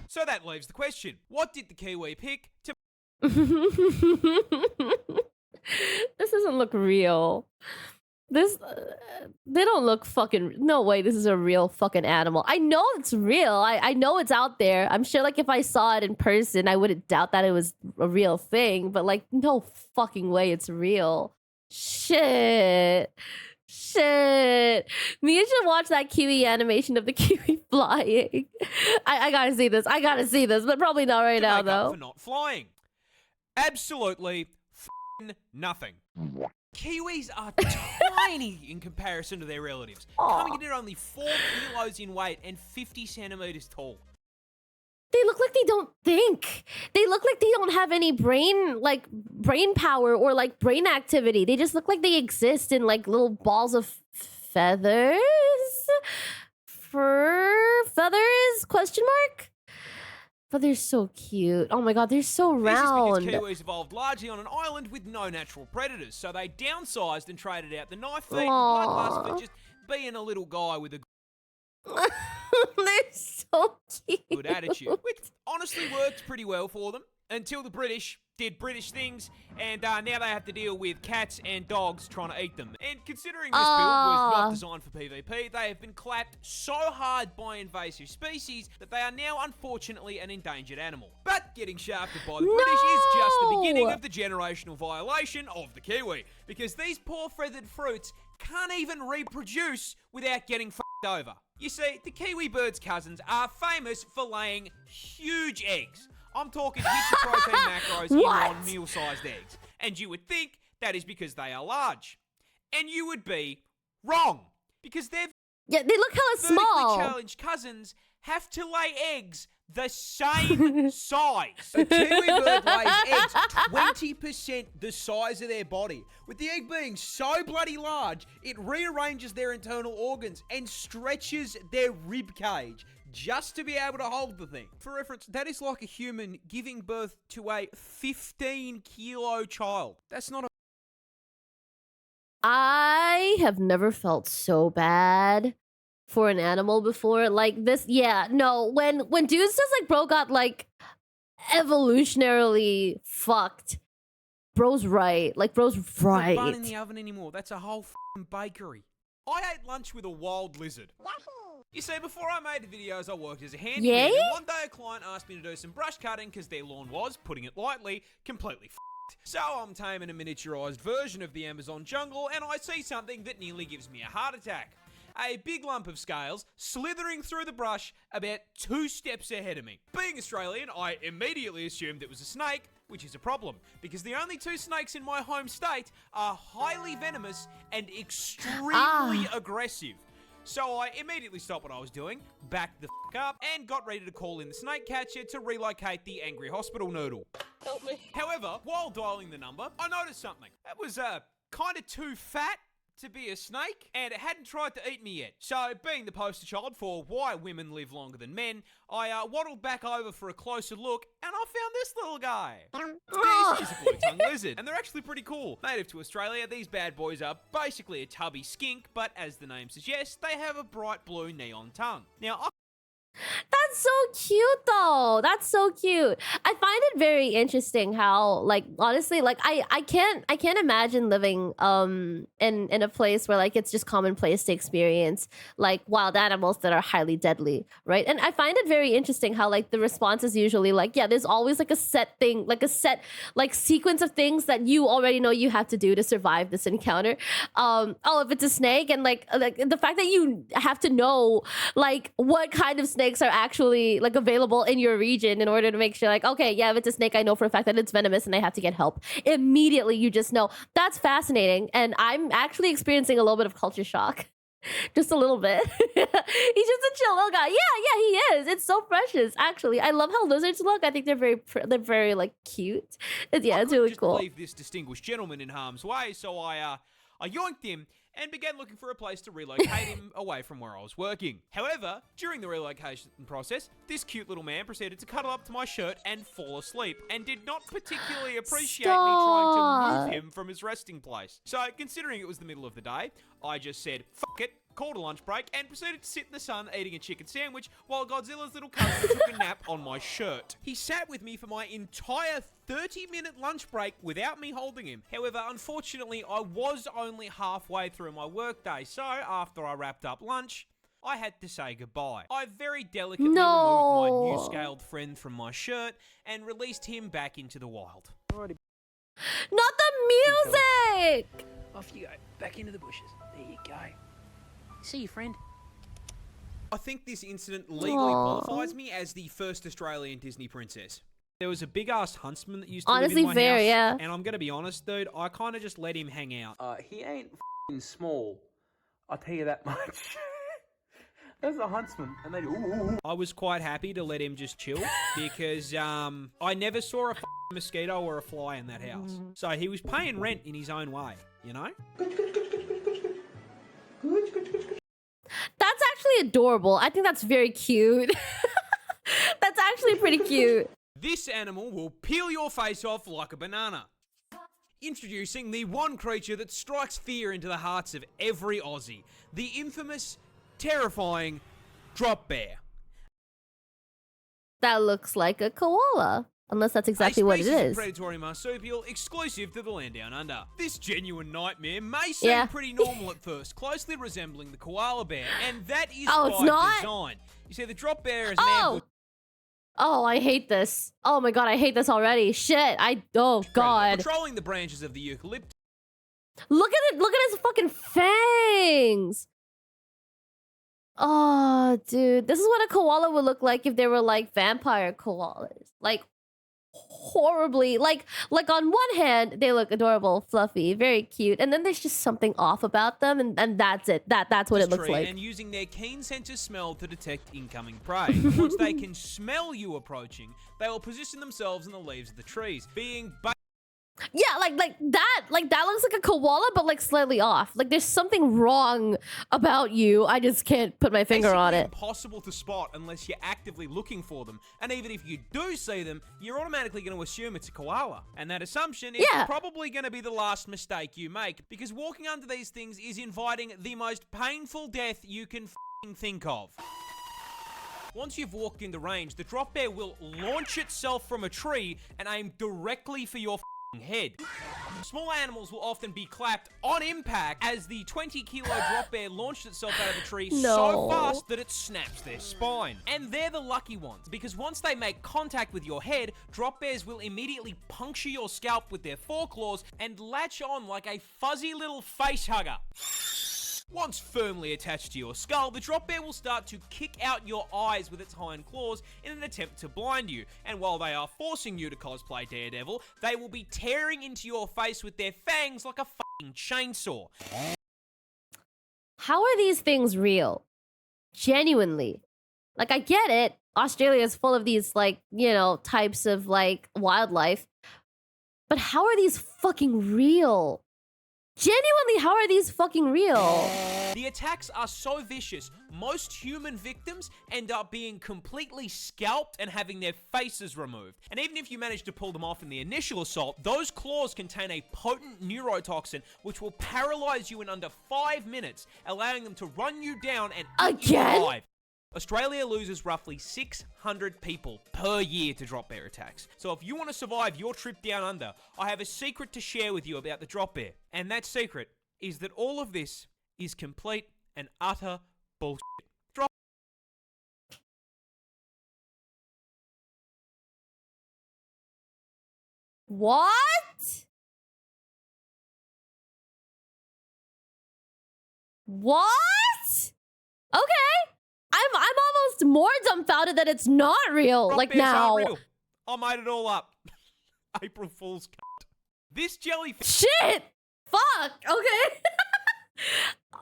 So that leaves the question, what did the Kiwi pick to... This doesn't look real. This, they don't look fucking, no way this is a real fucking animal. I know it's real. I know it's out there. I'm sure like if I saw it in person, I wouldn't doubt that it was a real thing, but like no fucking way it's real. Shit. Miya should watch that Kiwi animation of the Kiwi flying. I gotta see this. But probably not right now, make up though. for not flying. Absolutely f***ing nothing. Kiwis are tiny in comparison to their relatives, coming in at only 4 kilos in weight and 50 centimeters tall. They look like they don't think. They look like they don't have any brain power or like brain activity. They just look like they exist in like little balls of feathers? Fur? Feathers? Question mark? But they're so cute. Oh my god, they're so round. This is because Kiwis evolved largely on an island with no natural predators, so they downsized and traded out the knife feet and bloodlust for just being a little guy with a They're so cute. good attitude, which honestly worked pretty well for them until the British did British things, and now they have to deal with cats and dogs trying to eat them. And considering this build was not designed for PvP, they have been clapped so hard by invasive species that they are now unfortunately an endangered animal. But getting shafted by the British is just the beginning of the generational violation of the Kiwi, because these poor feathered fruits can't even reproduce without getting f***ed over. You see, the Kiwi bird's cousins are famous for laying huge eggs. I'm talking hits of protein macros in on meal-sized eggs. And you would think that is because they are large. And you would be wrong. Because their Yeah, they look hella vertically small. challenged cousins have to lay eggs the same size. A kiwi bird lays eggs 20% the size of their body. With the egg being so bloody large, it rearranges their internal organs and stretches their rib cage just to be able to hold the thing. For reference, that is like a human giving birth to a 15-kilo child. That's not a... I have never felt so bad for an animal before. Like this, yeah, no, when dudes just like bro got like evolutionarily fucked, bro's right. Like bro's right. Not bun in the oven anymore. That's a whole f***ing bakery. I ate lunch with a wild lizard. You see, before I made the videos, I worked as a handyman. And one day a client asked me to do some brush cutting because their lawn was, putting it lightly, completely f***ed. So I'm taming a miniaturized version of the Amazon jungle, and I see something that nearly gives me a heart attack. A big lump of scales slithering through the brush about 2 steps ahead of me. Being Australian, I immediately assumed it was a snake, which is a problem, because the only 2 snakes in my home state are highly venomous and extremely aggressive. So I immediately stopped what I was doing, backed the f*** up, and got ready to call in the snake catcher to relocate the angry hospital noodle. Help me. However, while dialing the number, I noticed something. That was kind of too fat to be a snake, and it hadn't tried to eat me yet. So, being the poster child for why women live longer than men, I waddled back over for a closer look, and I found this little guy. This is a blue-tongued lizard, and they're actually pretty cool. Native to Australia, these bad boys are basically a tubby skink, but as the name suggests, they have a bright blue neon tongue. Now, That's so cute though. That's so cute. I find it very interesting how, like, honestly, like I can't imagine living in a place where like it's just commonplace to experience like wild animals that are highly deadly, right? And I find it very interesting how like the response is usually like, yeah, there's always like a set thing, like a set like sequence of things that you already know you have to do to survive this encounter. Oh, if it's a snake, and like the fact that you have to know like what kind of snakes are actually like available in your region in order to make sure like, okay, yeah, if it's a snake, I know for a fact that it's venomous and I have to get help immediately. You just know. That's fascinating, and I'm actually experiencing a little bit of culture shock. Just a little bit. He's just a chill little guy. Yeah, he is. It's so precious, actually. I love how lizards look. I think they're very like cute. Yeah, it's really cool. I couldn't just leave this distinguished gentleman in harm's way, so I yoinked him and began looking for a place to relocate him away from where I was working. However, during the relocation process, this cute little man proceeded to cuddle up to my shirt and fall asleep, and did not particularly appreciate me trying to move him from his resting place. So, considering it was the middle of the day, I just said, fuck it, called a lunch break, and proceeded to sit in the sun eating a chicken sandwich while Godzilla's little cousin took a nap on my shirt. He sat with me for my entire 30-minute lunch break without me holding him. However, unfortunately, I was only halfway through my workday, so after I wrapped up lunch, I had to say goodbye. I very delicately removed my new scaled friend from my shirt and released him back into the wild. Not the music! Off you go. Back into the bushes. There you go. See you, friend. I think this incident legally qualifies me as the first Australian Disney princess. There was a big-ass huntsman that used to Honestly, live in my fair, house, yeah. and I'm gonna be honest, dude, I kind of just let him hang out. He ain't f***ing small. I'll tell you that much. There's a huntsman, and they do. Ooh. I was quite happy to let him just chill because I never saw a mosquito or a fly in that house. So he was paying rent in his own way, you know? That's actually adorable. I think that's very cute. That's actually pretty cute. This animal will peel your face off like a banana. Introducing the one creature that strikes fear into the hearts of every Aussie. The infamous, terrifying drop bear. That looks like a koala. Unless that's exactly what it A species is. of predatory marsupial exclusive to the land down under. This genuine nightmare may seem pretty normal at first, closely resembling the koala bear, and that is by design. You see, the drop bear is an ambush. Oh, I hate this. Oh my god, I hate this already. Shit, oh god. Patrolling the branches of the eucalyptus. Look at it, look at his fucking fangs. Oh, dude. This is what a koala would look like if they were like vampire koalas. Like, horribly, like on one hand they look adorable, fluffy, very cute, and then there's just something off about them, and that's it. That's what it looks like. And using their keen sense of smell to detect incoming prey. Once they can smell you approaching, they will position themselves in the leaves of the trees, being yeah, like that looks like a koala, but like slightly off. Like there's something wrong about you. I just can't put my finger on it. Impossible to spot unless you're actively looking for them. And even if you do see them, you're automatically going to assume it's a koala. And that assumption is probably going to be the last mistake you make, because walking under these things is inviting the most painful death you can think of. Once you've walked into range, the drop bear will launch itself from a tree and aim directly for your head. Small animals will often be clapped on impact as the 20-kilo drop bear launched itself out of the tree so fast that it snaps their spine. And they're the lucky ones, because once they make contact with your head, drop bears will immediately puncture your scalp with their foreclaws and latch on like a fuzzy little face hugger. Once firmly attached to your skull, the drop bear will start to kick out your eyes with its hind claws in an attempt to blind you. And while they are forcing you to cosplay Daredevil, they will be tearing into your face with their fangs like a fucking chainsaw. How are these things real? Genuinely. Like, I get it. Australia is full of these, like, you know, types of, like, wildlife. But how are these fucking real? Genuinely, how are these fucking real? The attacks are so vicious, most human victims end up being completely scalped and having their faces removed. And even if you manage to pull them off in the initial assault, those claws contain a potent neurotoxin which will paralyze you in under 5 minutes, allowing them to run you down and eat you alive. Australia loses roughly 600 people per year to drop bear attacks. So if you want to survive your trip down under, I have a secret to share with you about the drop bear. And that secret is that all of this is complete and utter bullshit. Drop. What? What? Okay. I'm almost more dumbfounded that it's not real. Drop like bears now. aren't real. I made it all up. April Fool's cunt. This jellyfish Shit. Fuck. Okay.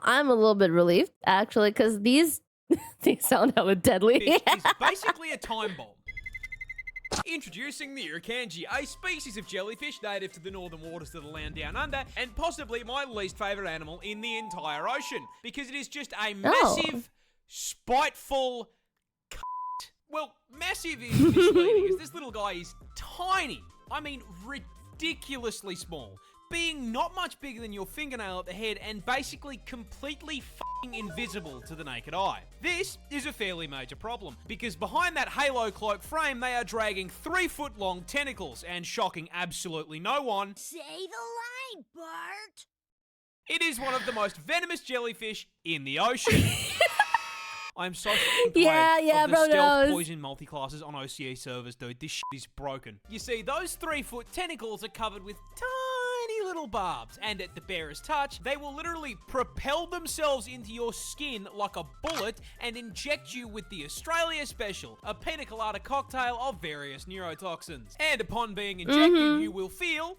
I'm a little bit relieved actually, because these sound hella deadly. is basically a time bomb. Introducing the Urukanji, a species of jellyfish native to the northern waters of the land down under, and possibly my least favourite animal in the entire ocean, because it is just a massive, spiteful cunt. Well, massive is misleading, because this little guy is tiny. I mean, ridiculously small. Being not much bigger than your fingernail at the head and basically completely fucking invisible to the naked eye. This is a fairly major problem, because behind that halo cloak frame they are dragging 3-foot-long tentacles and shocking absolutely no one. Say the line, Bart. It is one of the most venomous jellyfish in the ocean. I'm so fucking tired of the bro stealth knows. poison multi-classes on OCE servers, dude. This shit is broken. You see, those 3-foot tentacles are covered with tiny little barbs, and at the barest touch, they will literally propel themselves into your skin like a bullet and inject you with the Australia Special, a pina colada cocktail of various neurotoxins. And upon being injected, you will feel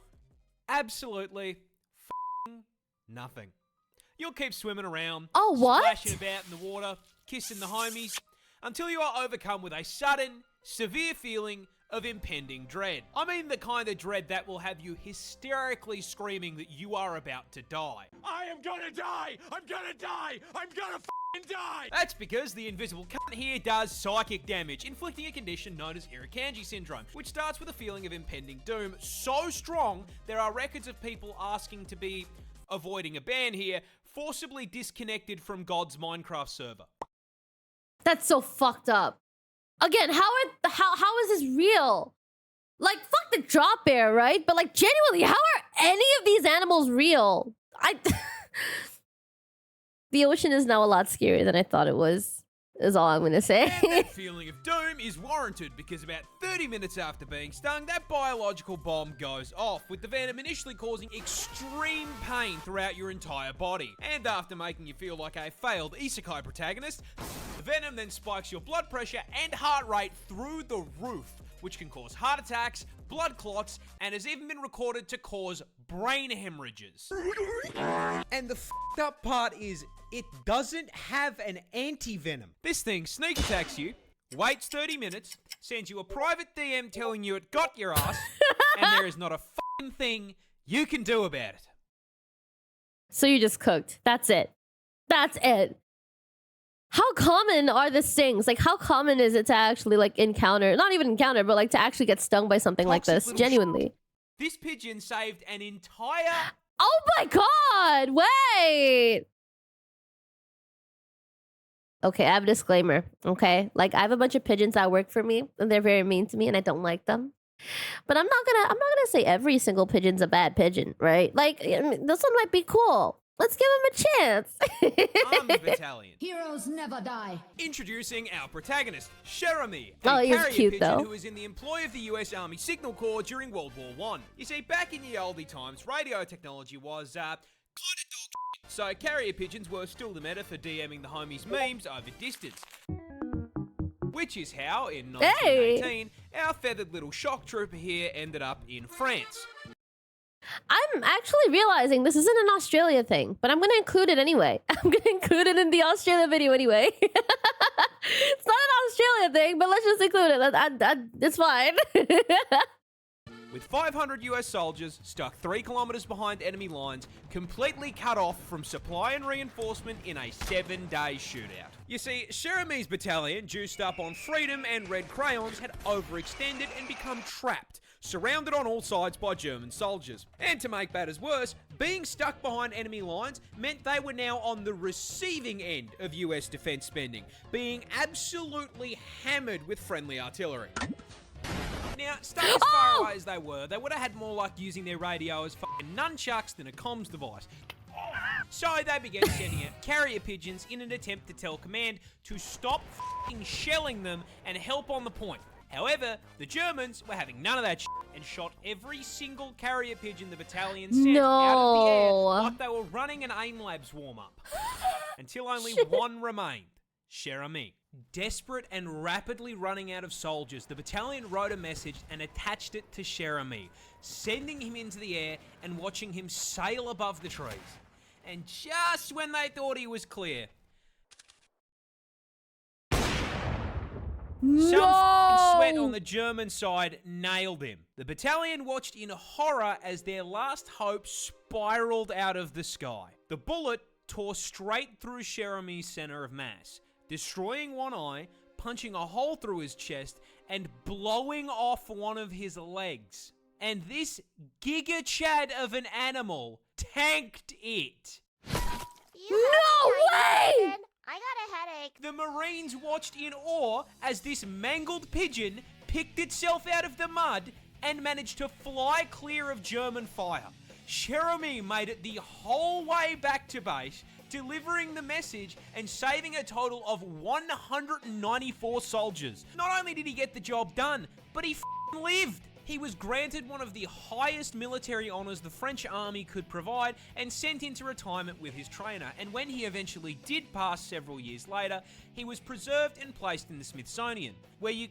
absolutely f***ing nothing. You'll keep swimming around, splashing about in the water, kissing the homies, until you are overcome with a sudden, severe feeling of impending dread. I mean the kind of dread that will have you hysterically screaming that you are about to die. I am gonna die! I'm gonna die! I'm gonna f***ing die! That's because the invisible cunt here does psychic damage, inflicting a condition known as Urukanji syndrome, which starts with a feeling of impending doom so strong there are records of people asking to be, avoiding a ban here, forcibly disconnected from God's Minecraft server. That's so fucked up. Again, how is this real? Like, fuck the drop bear, right? But like, genuinely, how are any of these animals real? The ocean is now a lot scarier than I thought it was, is all I'm gonna say. And that feeling of doom is warranted because about 30 minutes after being stung, that biological bomb goes off, with the venom initially causing extreme pain throughout your entire body. And after making you feel like a failed isekai protagonist, the venom then spikes your blood pressure and heart rate through the roof, which can cause heart attacks, blood clots, and has even been recorded to cause brain hemorrhages. And the f***ed up part is, it doesn't have an anti-venom. This thing sneak attacks you, waits 30 minutes, sends you a private DM telling you it got your ass, and there is not a fucking thing you can do about it. So you just cooked. That's it. That's it. How common are the stings? Like, how common is it to actually, like, encounter, not even encounter, but, like, to actually get stung by something like this? Genuinely. This pigeon saved an entire... Oh my god! Wait! Okay, I have a disclaimer, okay? Like, I have a bunch of pigeons that work for me, and they're very mean to me, and I don't like them. But I'm not gonna say every single pigeon's a bad pigeon, right? Like, I mean, this one might be cool. Let's give him a chance. Army Battalion. Heroes never die. Introducing our protagonist, Jeremy, Oh, a he's carrier cute, pigeon though. who was in the employ of the US Army Signal Corps during World War I. You see, back in the oldie times, radio technology was, kind of dog shit. So carrier pigeons were still the meta for DMing the homies memes over distance. Which is how, in 1918, our feathered little shock trooper here ended up in France. I'm actually realizing this isn't an Australia thing, but I'm going to include it anyway. I'm going to include it in the Australia video anyway. It's not an Australia thing, but let's just include it. It's fine. with 500 US soldiers stuck 3 kilometers behind enemy lines, completely cut off from supply and reinforcement in a 7-day shootout. You see, Cherami's battalion, juiced up on freedom and red crayons, had overextended and become trapped, surrounded on all sides by German soldiers. And to make matters worse, being stuck behind enemy lines meant they were now on the receiving end of US defense spending, being absolutely hammered with friendly artillery. Now, staying as far away as they would have had more luck using their radio as fucking nunchucks than a comms device. So they began sending out carrier pigeons in an attempt to tell command to stop fucking shelling them and help on the point. However, the Germans were having none of that shit and shot every single carrier pigeon the battalion sent out of the air like they were running an AIM Labs warm-up. Until only one remained, Cherami. Desperate and rapidly running out of soldiers, the battalion wrote a message and attached it to Cherami, sending him into the air and watching him sail above the trees. And just when they thought he was clear, some sweat on the German side nailed him. The battalion watched in horror as their last hope spiraled out of the sky. The bullet tore straight through Cherami's center of mass, destroying one eye, punching a hole through his chest, and blowing off one of his legs. And this Giga Chad of an animal tanked it. No way! I got a headache. The Marines watched in awe as this mangled pigeon picked itself out of the mud and managed to fly clear of German fire. Cherami made it the whole way back to base, delivering the message and saving a total of 194 soldiers. Not only did he get the job done, but he f***ing lived. He was granted one of the highest military honors the French army could provide and sent into retirement with his trainer. And when he eventually did pass several years later, he was preserved and placed in the Smithsonian, where you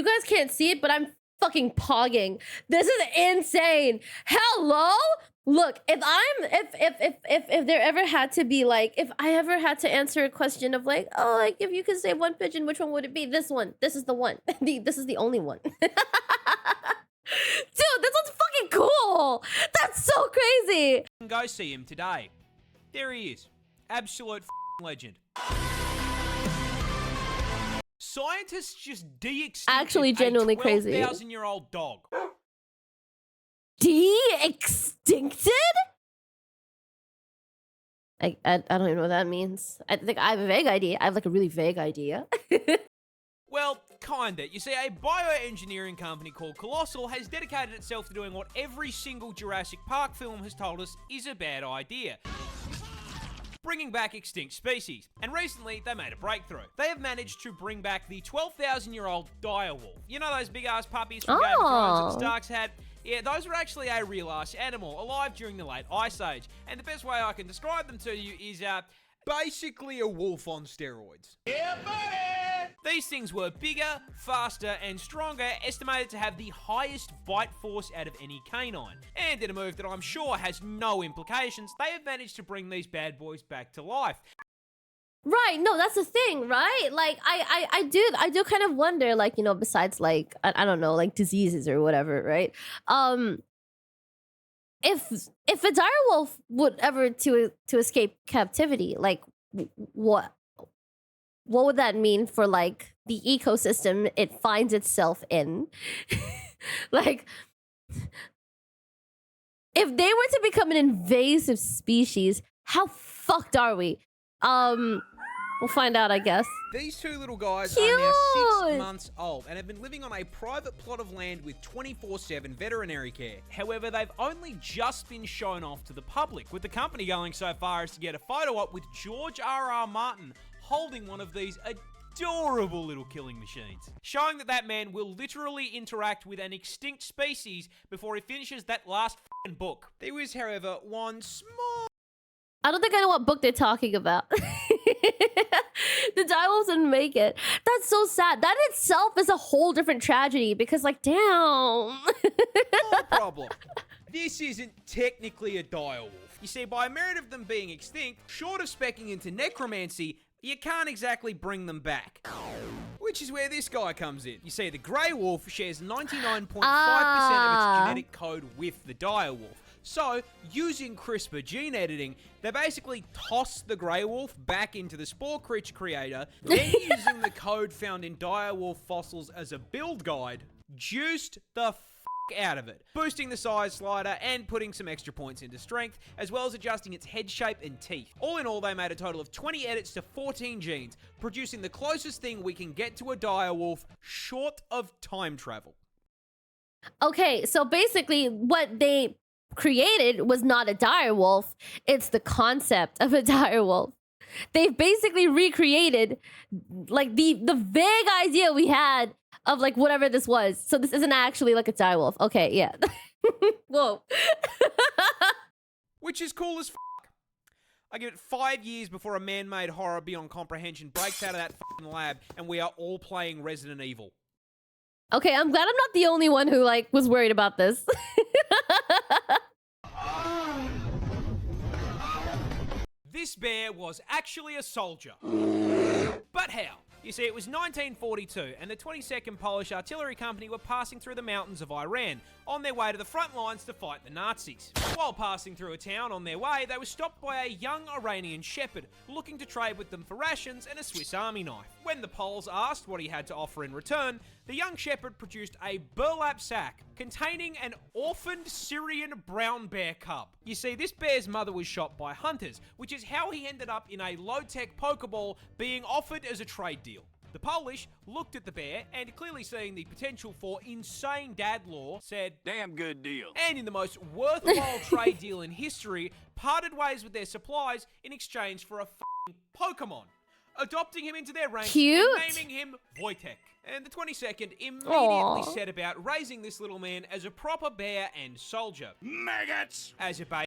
guys can't see it, but I'm fucking pogging. This is insane. Hello? Look, if there ever had to be like, if I ever had to answer a question of like, oh, like if you could say one pigeon, which one would it be? This one. This is the one. This is the only one. Dude, this one's fucking cool. That's so crazy. go see him today. There he is. Absolute legend. Scientists just de-extincted Actually genuinely a crazy. 12,000-year-old dog. De-extincted? I don't even know what that means. I think I have a vague idea. I have like a really vague idea. Well, kinda. You see, a bioengineering company called Colossal has dedicated itself to doing what every single Jurassic Park film has told us is a bad idea. Bringing back extinct species. And recently, they made a breakthrough. They have managed to bring back the 12,000-year-old direwolf. You know those big-ass puppies from Game of Thrones that the Starks had? Yeah, those were actually a real-ass animal, alive during the late Ice Age. And the best way I can describe them to you is, basically a wolf on steroids. Yeah, buddy! These things were bigger, faster, and stronger, estimated to have the highest bite force out of any canine. And in a move that I'm sure has no implications, they have managed to bring these bad boys back to life. Right, no, that's the thing, right? Like, I do kind of wonder, like, you know, besides, like, I don't know, like, diseases or whatever, right? If a direwolf would ever to escape captivity, like, what would that mean for, like, the ecosystem it finds itself in? Like, if they were to become an invasive species, how fucked are we? We'll find out, I guess. These two little guys Cute. are now 6 months old and have been living on a private plot of land with 24/7 veterinary care. However, they've only just been shown off to the public, with the company going so far as to get a photo op with George R.R. Martin holding one of these adorable little killing machines, showing that man will literally interact with an extinct species before he finishes that last f***ing book. There is, however, one small... I don't think I know what book they're talking about. The direwolves didn't make it. That's so sad. That itself is a whole different tragedy because, like, damn. No problem. This isn't technically a direwolf. You see, by a merit of them being extinct, short of specking into necromancy, you can't exactly bring them back. Which is where this guy comes in. You see, the grey wolf shares 99.5% of its genetic code with the dire wolf. So, using CRISPR gene editing, they basically toss the grey wolf back into the spore creature creator, then using the code found in dire wolf fossils as a build guide, juiced the out of it, boosting the size slider and putting some extra points into strength, as well as adjusting its head shape and teeth. All in all, they made a total of 20 edits to 14 genes, producing the closest thing we can get to a dire wolf short of time travel. Okay, so basically what they created was not a dire wolf, it's the concept of a dire wolf. They've basically recreated like the vague idea we had of like whatever this was. So this isn't actually like a dire wolf. Okay, yeah. Whoa. Which is cool as I give it 5 years before a man-made horror beyond comprehension breaks out of that lab and we are all playing Resident Evil. Okay, I'm glad I'm not the only one who like was worried about this. This bear was actually a soldier. But how? You see, it was 1942, and the 22nd Polish Artillery Company were passing through the mountains of Iran, on their way to the front lines to fight the Nazis. While passing through a town on their way, they were stopped by a young Iranian shepherd, looking to trade with them for rations and a Swiss Army knife. When the Poles asked what he had to offer in return, the young shepherd produced a burlap sack containing an orphaned Syrian brown bear cub. You see, this bear's mother was shot by hunters, which is how he ended up in a low-tech Pokeball being offered as a trade deal. The Polish looked at the bear and, clearly seeing the potential for insane dad lore, said, "Damn good deal." And in the most worthwhile trade deal in history, parted ways with their supplies in exchange for a f***ing Pokemon, adopting him into their ranks Cute. and naming him Wojtek. And the 22nd immediately Aww. set about raising this little man as a proper bear and soldier. Maggots! As a baby.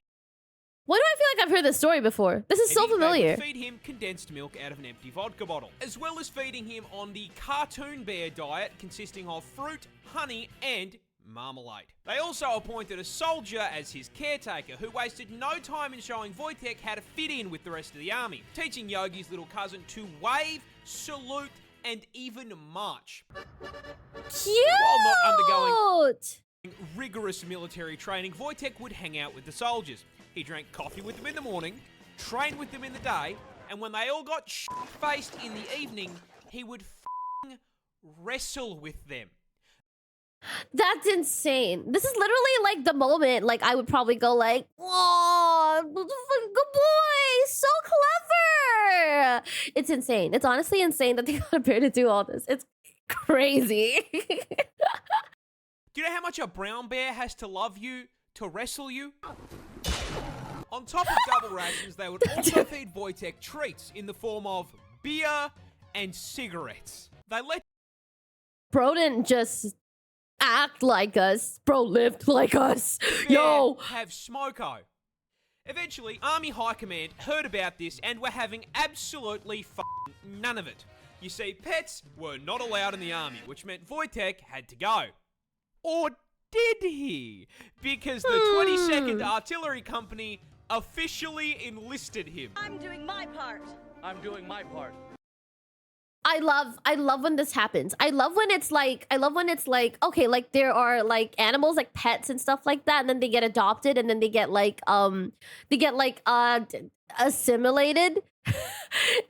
Why do I feel like I've heard this story before? This is so familiar. Feed him condensed milk out of an empty vodka bottle, as well as feeding him on the cartoon bear diet consisting of fruit, honey, and marmalade. They also appointed a soldier as his caretaker, who wasted no time in showing Wojtek how to fit in with the rest of the army, teaching Yogi's little cousin to wave, salute, and even march. Cute! While not undergoing rigorous military training, Wojtek would hang out with the soldiers. He drank coffee with them in the morning, trained with them in the day, and when they all got shit-faced in the evening, he would f***ing wrestle with them. That's insane. This is literally like the moment like I would probably go like, "Oh, good boy, so clever." It's insane. It's honestly insane that they got a bear to do all this. It's crazy. Do you know how much a brown bear has to love you to wrestle you? On top of double rations, they would also feed Wojtek treats in the form of beer and cigarettes. They let Bro didn't just act like us. Bro lived like us. Yo. have smoko. Eventually, Army High Command heard about this and were having absolutely f***ing none of it. You see, pets were not allowed in the army, which meant Wojtek had to go. Or did he? Because the 22nd Artillery Company officially enlisted him. I'm doing my part. I'm doing my part. I love when this happens. I love when it's like, okay, like there are like animals like pets and stuff like that, and then they get adopted and then they get assimilated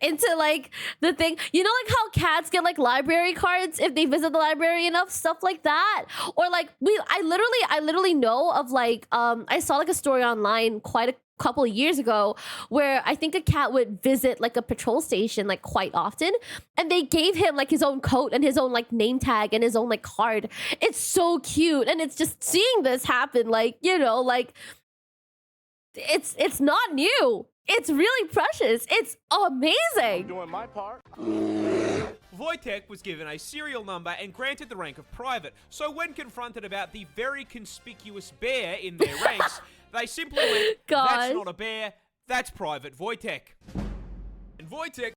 into like the thing. You know, like how cats get like library cards if they visit the library enough, stuff like that. Or like I literally know of like I saw like a story online quite a couple of years ago where I think a cat would visit like a patrol station like quite often, and they gave him like his own coat and his own like name tag and his own like card. It's so cute, and it's just seeing this happen, like, you know, like it's not new. It's really precious. It's amazing. I'm doing my part. Wojtek was given a serial number and granted the rank of private, so when confronted about the very conspicuous bear in their ranks, they simply went, "That's not a bear, that's Private Wojtek." And Wojtek,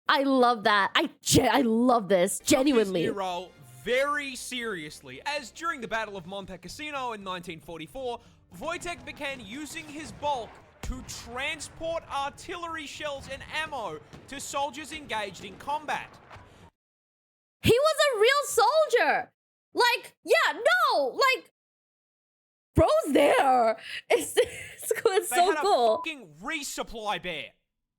I love that. I love this, genuinely. took his new role very seriously, as during the Battle of Monte Cassino in 1944, Wojtek began using his bulk to transport artillery shells and ammo to soldiers engaged in combat. He was a real soldier. Like, yeah, no, like, bro's there. It's They so had cool. a fucking resupply bear.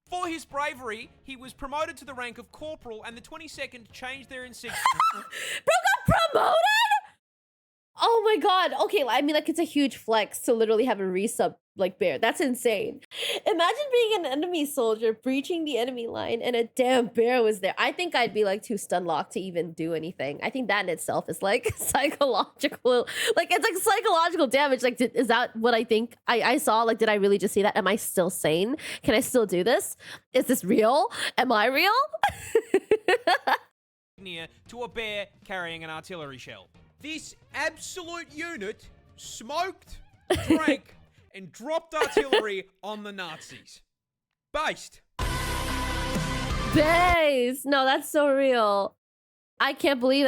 For his bravery, he was promoted to the rank of corporal, and the 22nd changed their insignia. Bro got promoted? Oh my god. Okay, I mean, like, it's a huge flex to literally have a resub like bear. That's insane. Imagine being an enemy soldier, breaching the enemy line, and a damn bear was there. I think I'd be like too stun locked to even do anything. I think that in itself is like psychological. Like, it's like psychological damage. Like, is that what I think I saw? Like, did I really just see that? Am I still sane? Can I still do this? Is this real? Am I real? To a bear carrying an artillery shell. This absolute unit smoked, drank, and dropped artillery on the Nazis. Based. Base. No, that's so real. I can't believe it.